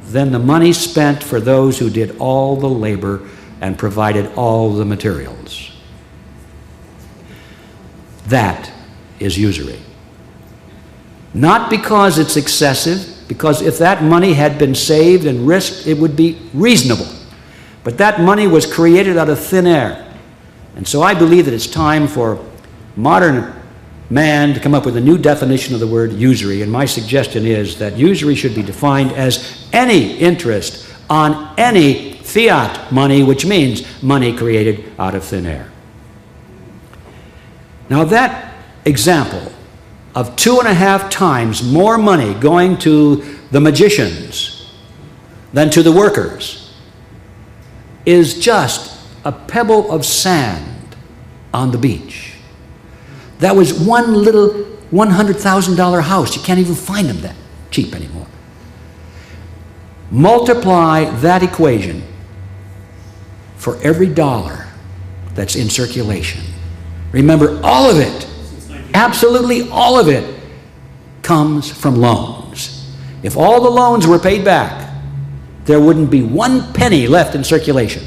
than the money spent for those who did all the labor and provided all the materials. That is usury. Not because it's excessive, because if that money had been saved and risked, it would be reasonable. But that money was created out of thin air. And so I believe that it's time for modern man to come up with a new definition of the word usury, and my suggestion is that usury should be defined as any interest on any fiat money, which means money created out of thin air. Now that example of 2.5 times more money going to the magicians than to the workers is just a pebble of sand on the beach. That was one little $100,000 house. You can't even find them that cheap anymore. Multiply that equation for every dollar that's in circulation. Remember, all of it, absolutely all of it, comes from loans. If all the loans were paid back, there wouldn't be 1 penny left in circulation.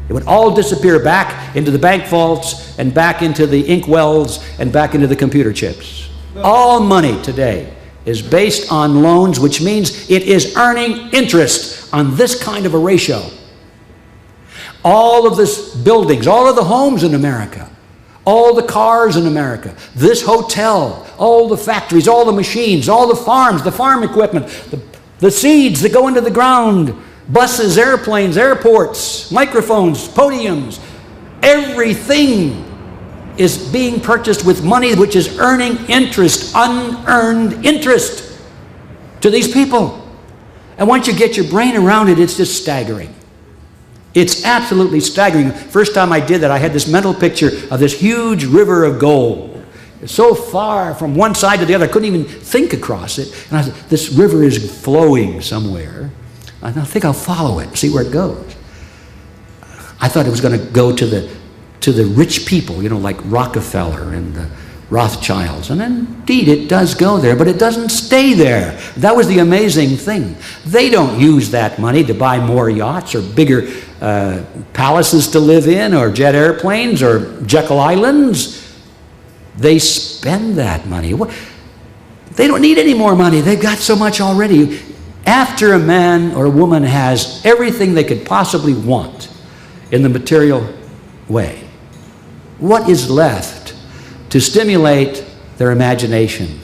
It would all disappear back into the bank vaults and back into the ink wells and back into the computer chips. All money today is based on loans, which means it is earning interest on this kind of a ratio. All of this buildings, all of the homes in America, all the cars in America, this hotel, all the factories, all the machines, all the farms, the farm equipment, the seeds that go into the ground, buses, airplanes, airports, microphones, podiums, everything is being purchased with money which is earning interest, unearned interest to these people. And once you get your brain around it, it's just staggering. It's absolutely staggering. First time I did that, I had this mental picture of this huge river of gold. It's so far from one side to the other, I couldn't even think across it. And I said, this river is flowing somewhere. I think I'll follow it and see where it goes. I thought it was going to go to the rich people, you know, like Rockefeller and the Rothschilds. And indeed, it does go there, but it doesn't stay there. That was the amazing thing. They don't use that money to buy more yachts or bigger palaces to live in or jet airplanes or Jekyll Islands. They spend that money. They don't need any more money. They've got so much already. After a man or a woman has everything they could possibly want in the material way, what is left to stimulate their imagination?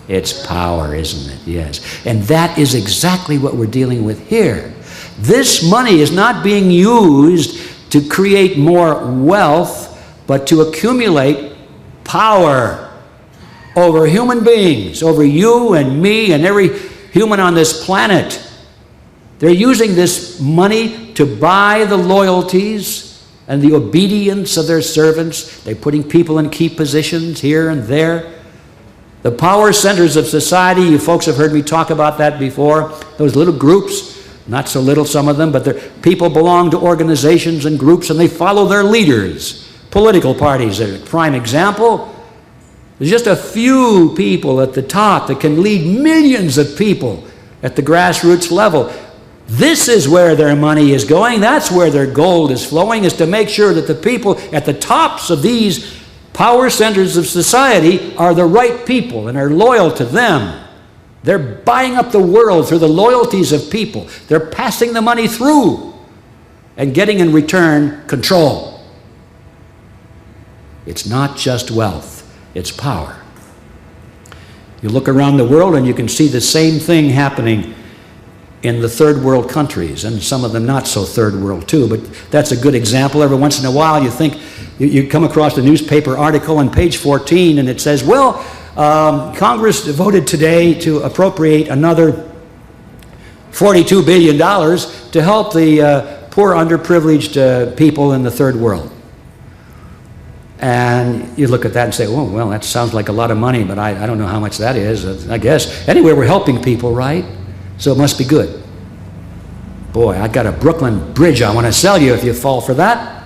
It's power, isn't it? Yes. And that is exactly what we're dealing with here. This money is not being used to create more wealth, but to accumulate power over human beings, over you and me and every human on this planet. They're using this money to buy the loyalties and the obedience of their servants. They're putting people in key positions here and there. The power centers of society, you folks have heard me talk about that before. Those little groups, not so little some of them, but people belong to organizations and groups and they follow their leaders. Political parties are a prime example. There's just a few people at the top that can lead millions of people at the grassroots level. This is where their money is going. That's where their gold is flowing, is to make sure that the people at the tops of these power centers of society are the right people and are loyal to them. They're buying up the world through the loyalties of people. They're passing the money through and getting in return control. It's not just wealth. It's power. You look around the world and you can see the same thing happening in the third world countries, and some of them not so third world too, but that's a good example. Every once in a while you think, you come across a newspaper article on page 14 and it says, well, Congress voted today to appropriate another $42 billion to help the poor underprivileged people in the third world. And you look at that and say, oh, well, that sounds like a lot of money, but I don't know how much that is. I guess, anyway, we're helping people, right? So it must be good. Boy, I got a Brooklyn Bridge I want to sell you if you fall for that.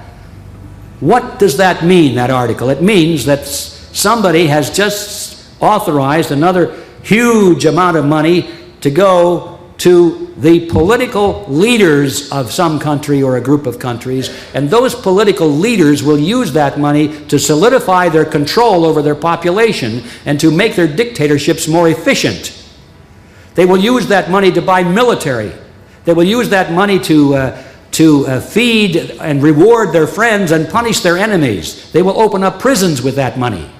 What does that mean, that article? It means that somebody has just authorized another huge amount of money to go to the political leaders of some country or a group of countries, and those political leaders will use that money to solidify their control over their population and to make their dictatorships more efficient. They will use that money to buy military. They will use that money to feed and reward their friends and punish their enemies. They will open up prisons with that money.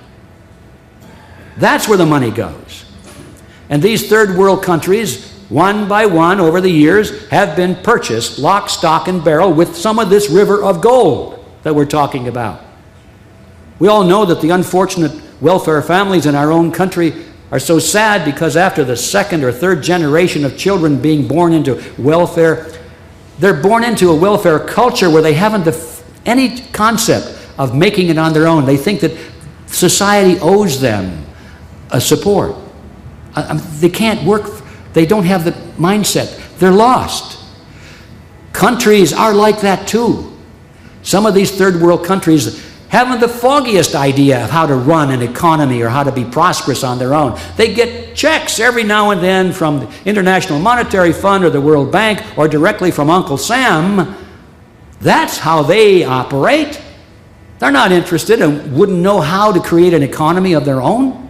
That's where the money goes. And these third world countries, one by one over the years, have been purchased lock, stock, and barrel with some of this river of gold that we're talking about. We all know that the unfortunate welfare families in our own country are so sad because after the second or third generation of children being born into welfare, they're born into a welfare culture where they haven't any concept of making it on their own. They think that society owes them a support. They can't work. They don't have the mindset. They're lost. Countries are like that too. Some of these third world countries haven't the foggiest idea of how to run an economy or how to be prosperous on their own. They get checks every now and then from the International Monetary Fund or the World Bank or directly from Uncle Sam. That's how they operate. They're not interested and wouldn't know how to create an economy of their own.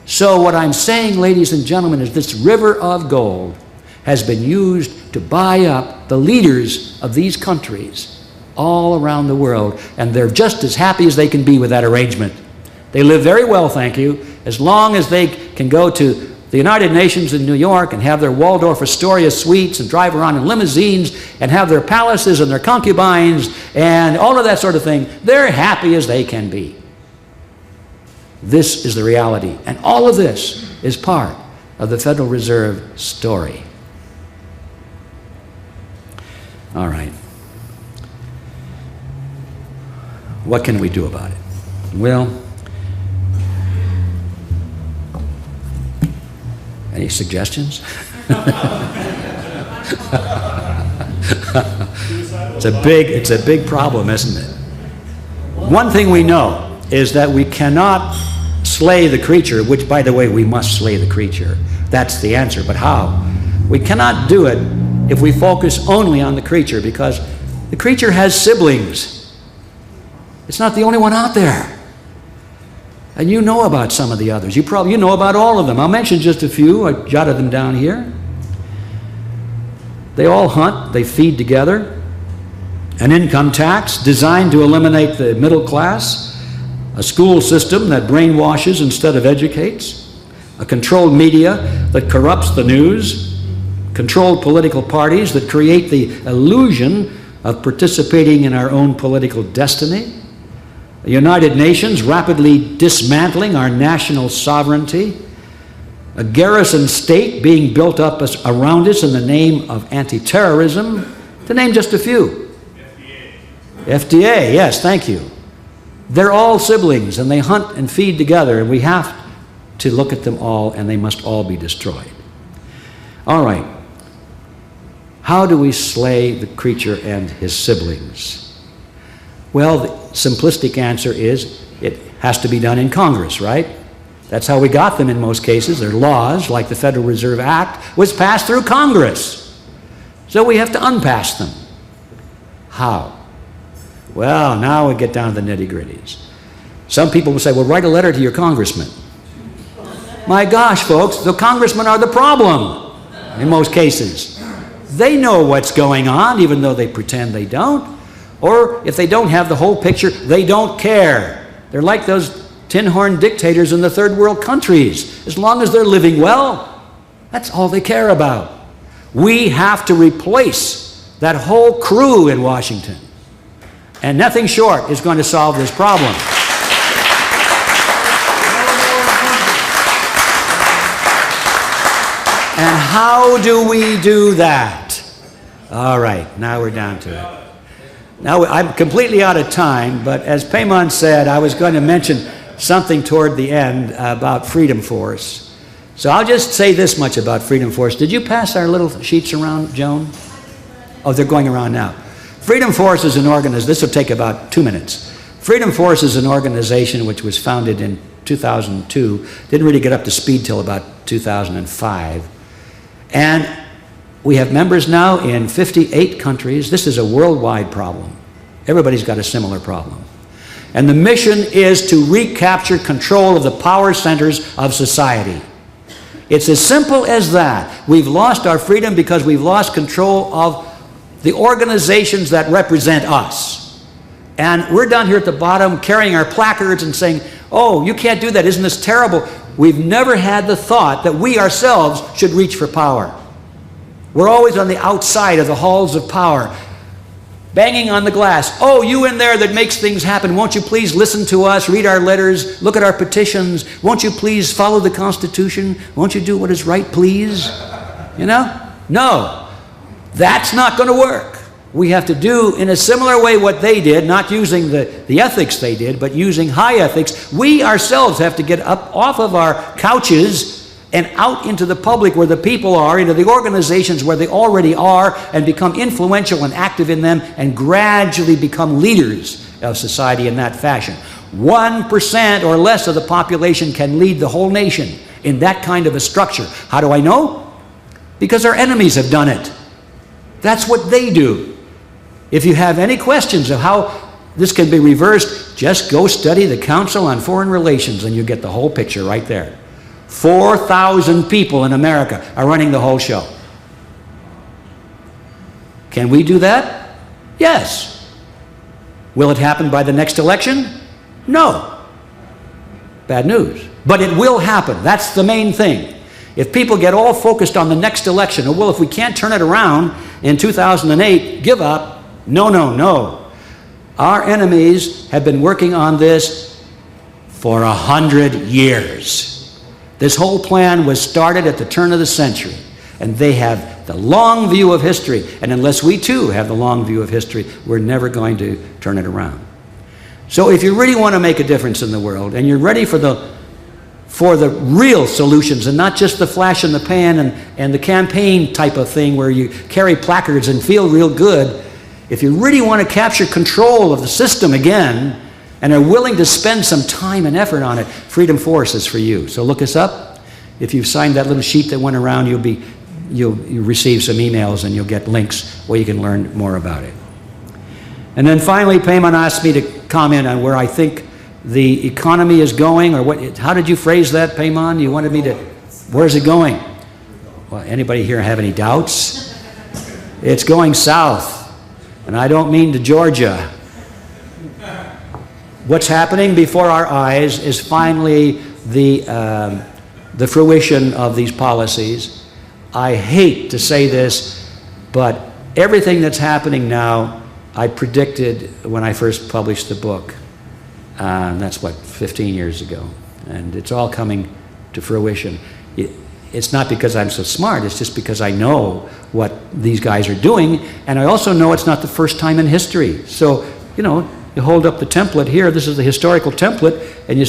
So what I'm saying, ladies and gentlemen, is this river of gold has been used to buy up the leaders of these countries all around the world, and they're just as happy as they can be with that arrangement. They live very well, thank you, as long as they can go to the United Nations in New York and have their Waldorf Astoria suites and drive around in limousines and have their palaces and their concubines and all of that sort of thing. They're happy as they can be. This is the reality, and all of this is part of the Federal Reserve story. All right. What can we do about it? Well, any suggestions? It's a big problem, isn't it? One thing we know is that we cannot slay the creature, which, by the way, we must slay the creature. That's the answer, but how? We cannot do it if we focus only on the creature, because the creature has siblings. It's not the only one out there. And you know about some of the others. You know about all of them. I'll mention just a few. I jotted them down here. They all hunt. They feed together. An income tax designed to eliminate the middle class. A school system that brainwashes instead of educates. A controlled media that corrupts the news. Controlled political parties that create the illusion of participating in our own political destiny. The United Nations rapidly dismantling our national sovereignty. A garrison state being built up around us in the name of anti-terrorism, to name just a few. FDA, yes, thank you. They're all siblings, and they hunt and feed together, and we have to look at them all, and they must all be destroyed. All right. How do we slay the creature and his siblings? Well, the simplistic answer is it has to be done in Congress, right? That's how we got them in most cases. Their laws, like the Federal Reserve Act, was passed through Congress. So we have to unpass them. How? Well, now we get down to the nitty-gritties. Some people will say, well, write a letter to your congressman. My gosh, folks, the congressmen are the problem in most cases. They know what's going on, even though they pretend they don't. Or if they don't have the whole picture, they don't care. They're like those tin-horn dictators in the third world countries. As long as they're living well, that's all they care about. We have to replace that whole crew in Washington. And nothing short is going to solve this problem. And how do we do that? All right, now we're down to it. Now, I'm completely out of time, but as Paymon said, I was going to mention something toward the end about Freedom Force. So I'll just say this much about Freedom Force. Did you pass our little sheets around, Joan? Oh, they're going around now. Freedom Force is an organization, this will take about 2 minutes. Freedom Force is an organization which was founded in 2002, didn't really get up to speed till about 2005. And we have members now in 58 countries. This is a worldwide problem. Everybody's got a similar problem. And the mission is to recapture control of the power centers of society. It's as simple as that. We've lost our freedom because we've lost control of the organizations that represent us. And we're down here at the bottom carrying our placards and saying, Oh, you can't do that. Isn't this terrible? We've never had the thought that we ourselves should reach for power. We're always on the outside of the halls of power, banging on the glass. Oh, you in there that makes things happen, won't you please listen to us, read our letters, look at our petitions, won't you please follow the Constitution, won't you do what is right, please? You know? No, that's not going to work. We have to do in a similar way what they did, not using the ethics they did, but using high ethics. We ourselves have to get up off of our couches and out into the public where the people are, into the organizations where they already are, and become influential and active in them, and gradually become leaders of society in that fashion. 1% or less of the population can lead the whole nation in that kind of a structure. How do I know? Because our enemies have done it. That's what they do. If you have any questions of how this can be reversed, just go study the Council on Foreign Relations and you get the whole picture right there. 4,000 people in America are running the whole show. Can we do that? Yes. Will it happen by the next election? No. Bad news. But it will happen. That's the main thing. If people get all focused on the next election, or well, if we can't turn it around in 2008, give up. No, no, no. Our enemies have been working on this for 100 years. This whole plan was started at the turn of the century, and they have the long view of history. And unless we too have the long view of history, we're never going to turn it around. So if you really want to make a difference in the world, and you're ready for the real solutions and not just the flash in the pan and the campaign type of thing where you carry placards and feel real good, if you really want to capture control of the system again and are willing to spend some time and effort on it, Freedom Force is for you. So look us up. If you've signed that little sheet that went around, you'll receive some emails and you'll get links where you can learn more about it. And then finally, Payman asked me to comment on where I think the economy is going, or what? How did you phrase that, Payman? You wanted me to, where's it going? Well, anybody here have any doubts? It's going south. And I don't mean to Georgia. What's happening before our eyes is finally the fruition of these policies. I hate to say this, but everything that's happening now, I predicted when I first published the book. And that's what, 15 years ago. And it's all coming to fruition. It's not because I'm so smart, it's just because I know what these guys are doing, and I also know it's not the first time in history. So, you know, you hold up the template here, this is the historical template, and you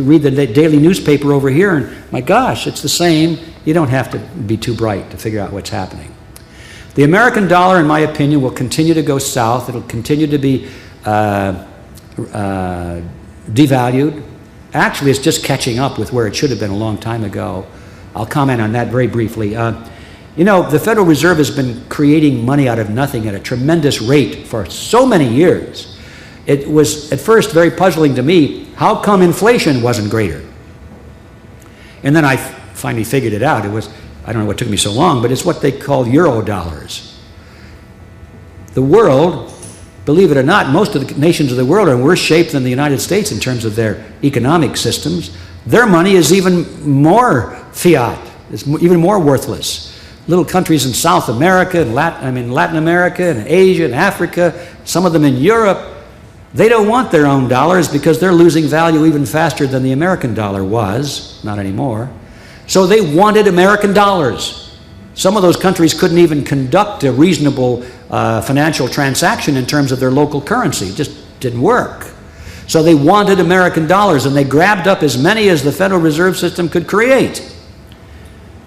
read the daily newspaper over here, and my gosh, it's the same. You don't have to be too bright to figure out what's happening. The American dollar, in my opinion, will continue to go south. It'll continue to be devalued. Actually, it's just catching up with where it should have been a long time ago. I'll comment on that very briefly. You know, the Federal Reserve has been creating money out of nothing at a tremendous rate for so many years. It was at first very puzzling to me, how come inflation wasn't greater? And then I finally figured it out. It was, I don't know what took me so long, but it's what they call euro dollars. The world, believe it or not, most of the nations of the world are in worse shape than the United States in terms of their economic systems. Their money is even more fiat. It's even more worthless. Little countries in South America, and Latin America, and Asia, and Africa, some of them in Europe, they don't want their own dollars because they're losing value even faster than the American dollar was. Not anymore. So they wanted American dollars. Some of those countries couldn't even conduct a reasonable financial transaction in terms of their local currency. It just didn't work. So they wanted American dollars, and they grabbed up as many as the Federal Reserve System could create.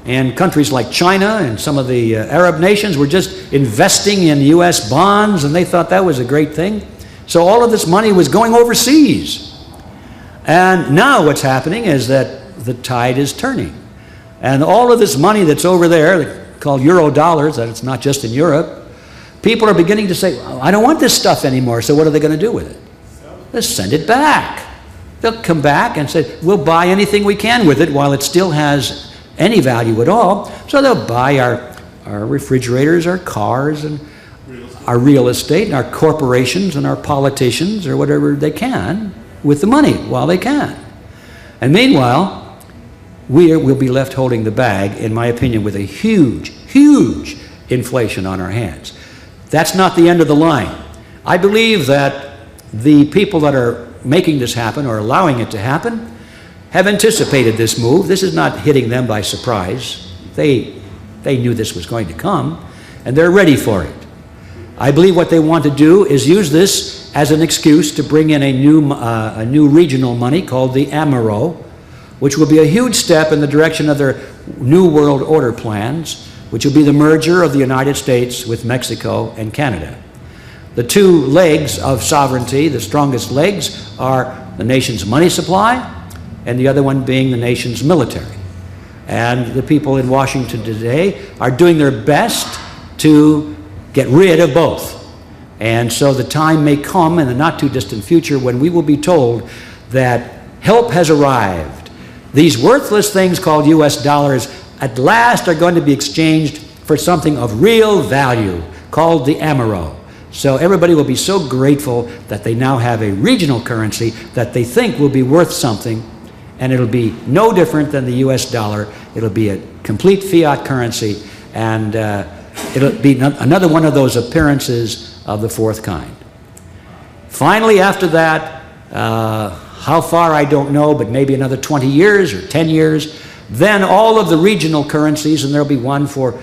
And countries like China and some of the Arab nations were just investing in U.S. bonds, and they thought that was a great thing. So all of this money was going overseas. And now what's happening is that the tide is turning. And all of this money that's over there, called euro dollars, that it's not just in Europe, people are beginning to say, I don't want this stuff anymore, so what are they going to do with it? They'll send it back. They'll come back and say, we'll buy anything we can with it while it still has any value at all. So they'll buy our refrigerators, our cars, and our real estate, and our corporations, and our politicians, or whatever they can with the money while they can. And meanwhile, we'll be left holding the bag, in my opinion, with a huge, huge inflation on our hands. That's not the end of the line. I believe that the people that are making this happen or allowing it to happen have anticipated this move. This is not hitting them by surprise. They knew this was going to come, and they're ready for it. I believe what they want to do is use this as an excuse to bring in a new regional money called the AMERO, which will be a huge step in the direction of their New World Order plans, which will be the merger of the United States with Mexico and Canada. The two legs of sovereignty, the strongest legs, are the nation's money supply and the other one being the nation's military. And the people in Washington today are doing their best to get rid of both. And so the time may come in the not too distant future when we will be told that help has arrived. These worthless things called US dollars at last are going to be exchanged for something of real value called the AMERO. So everybody will be so grateful that they now have a regional currency that they think will be worth something, and it'll be no different than the US dollar. It'll be a complete fiat currency, and it'll be another one of those appearances of the fourth kind. Finally, after that, how far I don't know, but maybe another 20 years or 10 years, then all of the regional currencies, and there'll be one for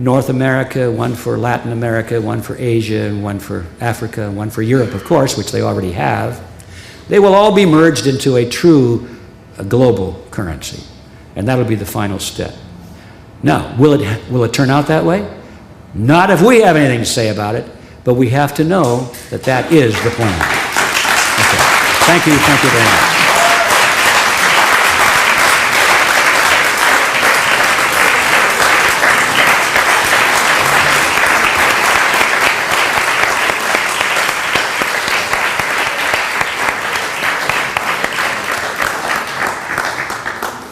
North America, one for Latin America, one for Asia, and one for Africa, and one for Europe, of course, which they already have. They will all be merged into a true global currency, and that'll be the final step. Now, will it turn out that way? Not if we have anything to say about it, but we have to know that that is the plan. Okay. Thank you very much.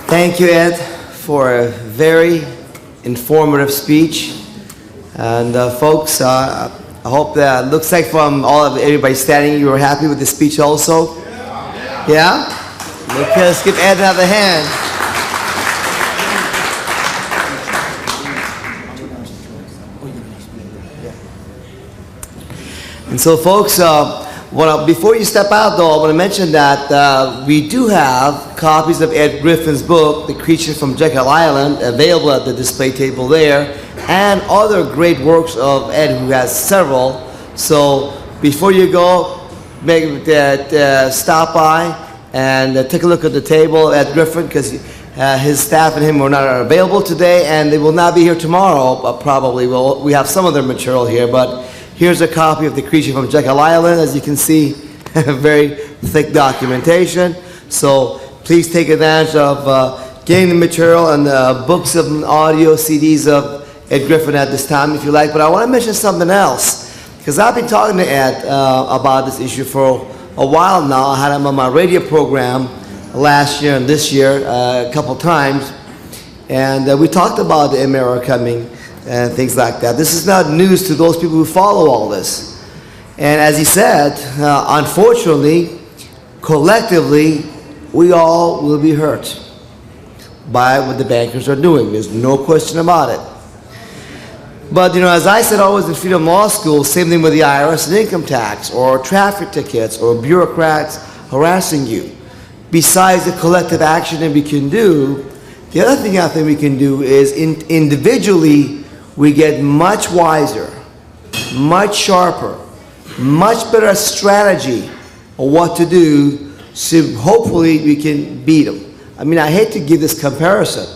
Thank you, Ed, for a very informative speech. And folks, I hope that looks like from everybody standing, you were happy with the speech also? Yeah? Let's give Ed another hand. And so, folks, before you step out, though, I want to mention that we do have copies of Ed Griffin's book, The Creature from Jekyll Island, available at the display table there, and other great works of Ed, who has several. So before you go, stop by and take a look at the table at Griffin, because his staff and him are not available today, and they will not be here tomorrow, probably. We have some of their material here, but here's a copy of The Creature from Jekyll Island. As you can see, very thick documentation. So please take advantage of getting the material and the books and audio CDs of Ed Griffin at this time, if you like. But I want to mention something else, because I've been talking to Ed about this issue for a while now. I had him on my radio program last year and this year a couple times, and we talked about the AMERO coming and things like that. This is not news to those people who follow all this. And as he said, unfortunately, collectively, we all will be hurt by what the bankers are doing. There's no question about it. But, as I said always in Freedom Law School, same thing with the IRS and income tax, or traffic tickets, or bureaucrats harassing you. Besides the collective action that we can do, the other thing I think we can do is individually, we get much wiser, much sharper, much better strategy on what to do, so hopefully we can beat them. I mean, I hate to give this comparison,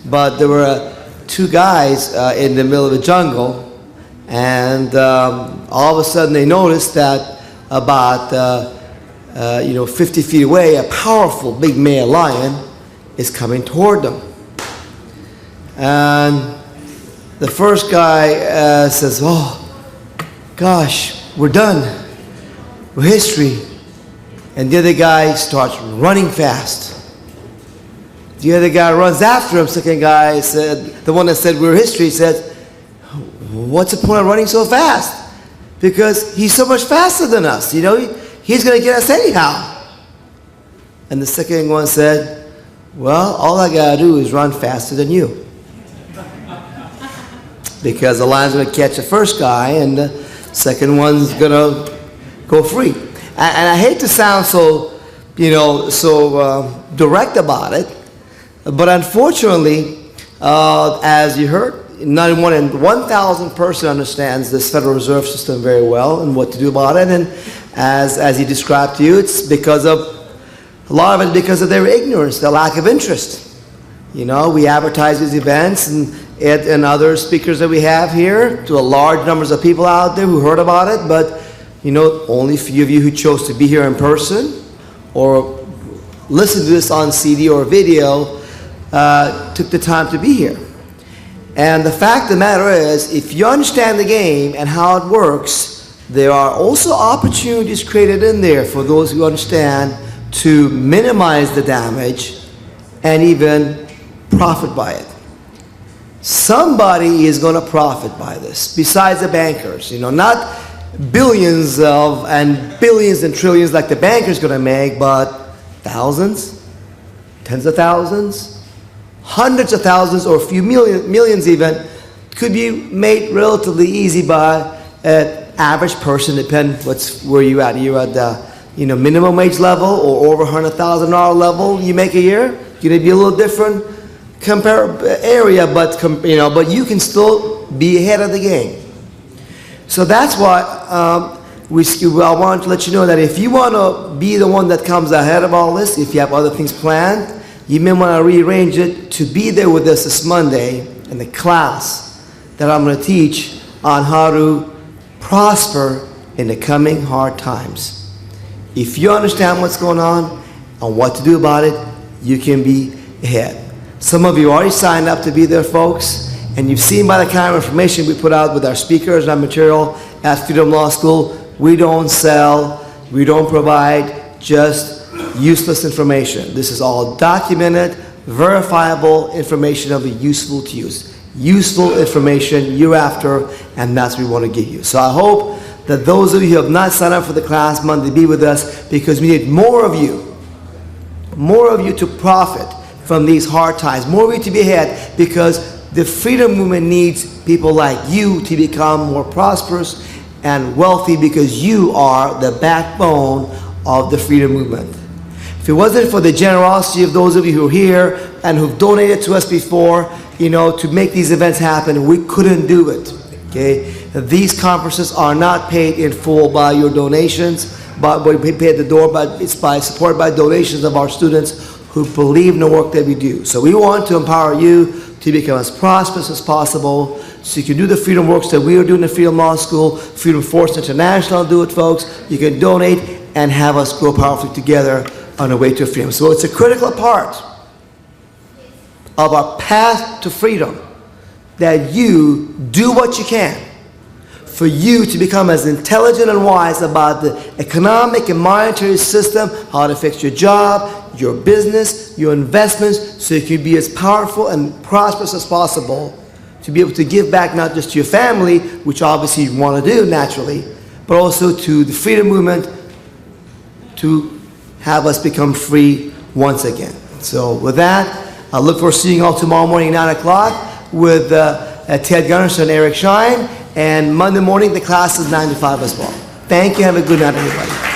but there were two guys in the middle of the jungle, and all of a sudden they noticed that about 50 feet away, a powerful big male lion is coming toward them. And the first guy says, "Oh, gosh, we're done. We're history." And the other guy starts running fast. The other guy runs after him. Second guy said, the one that said we're history, said, "What's the point of running so fast? Because he's so much faster than us. He's going to get us anyhow." And the second one said, well, all I gotta do is run faster than you. Because the lion's gonna catch the first guy and the second one's gonna go free. And I hate to sound so, direct about it, but unfortunately, as you heard, not one in 1,000 person understands this Federal Reserve System very well and what to do about it. And as he described to you, it's because of, a lot of it because of their ignorance, their lack of interest. We advertise these events and other speakers that we have here to a large numbers of people out there who heard about it, but only a few of you who chose to be here in person or listen to this on CD or video took the time to be here. And the fact of the matter is, if you understand the game and how it works, there are also opportunities created in there for those who understand to minimize the damage and even profit by it. Somebody is going to profit by this, besides the bankers. Not billions and billions and trillions like the bankers going to make, but thousands, tens of thousands, hundreds of thousands, or a few millions even, could be made relatively easy by an average person, depending where you're at. You're at the minimum wage level or over $100,000 level you make a year. You're going to be a little different area, but you can still be ahead of the game. So that's why I want to let you know that if you want to be the one that comes ahead of all this, if you have other things planned, you may want to rearrange it to be there with us this Monday in the class that I'm going to teach on how to prosper in the coming hard times. If you understand what's going on and what to do about it, you can be ahead. Some of you already signed up to be there, folks, and you've seen by the kind of information we put out with our speakers and our material at Freedom Law School, we don't sell, we don't provide just useless information. This is all documented, verifiable information that will be useful to use. Useful information you're after, and that's what we want to give you. So I hope that those of you who have not signed up for the class Monday be with us, because we need more of you to profit from these hard times, more of you to be ahead, because the freedom movement needs people like you to become more prosperous and wealthy, because you are the backbone of the freedom movement. If it wasn't for the generosity of those of you who are here and who've donated to us before, to make these events happen, we couldn't do it. Okay? These conferences are not paid in full by your donations, but we pay at the door, but it's supported by donations of our students who believe in the work that we do. So we want to empower you to become as prosperous as possible, so you can do the freedom works that we are doing at Freedom Law School. Freedom Force International do it, folks. You can donate and have us grow powerfully together on the way to freedom. So it's a critical part of our path to freedom that you do what you can for you to become as intelligent and wise about the economic and monetary system, how to fix your job, your business, your investments, so you can be as powerful and prosperous as possible to be able to give back not just to your family, which obviously you want to do naturally, but also to the freedom movement, to have us become free once again. So with that, I look forward to seeing you all tomorrow morning, 9 o'clock, with Ted Gunderson and Eric Shine. And Monday morning, the class is 9 to 5 as well. Thank you. Have a good night, everybody.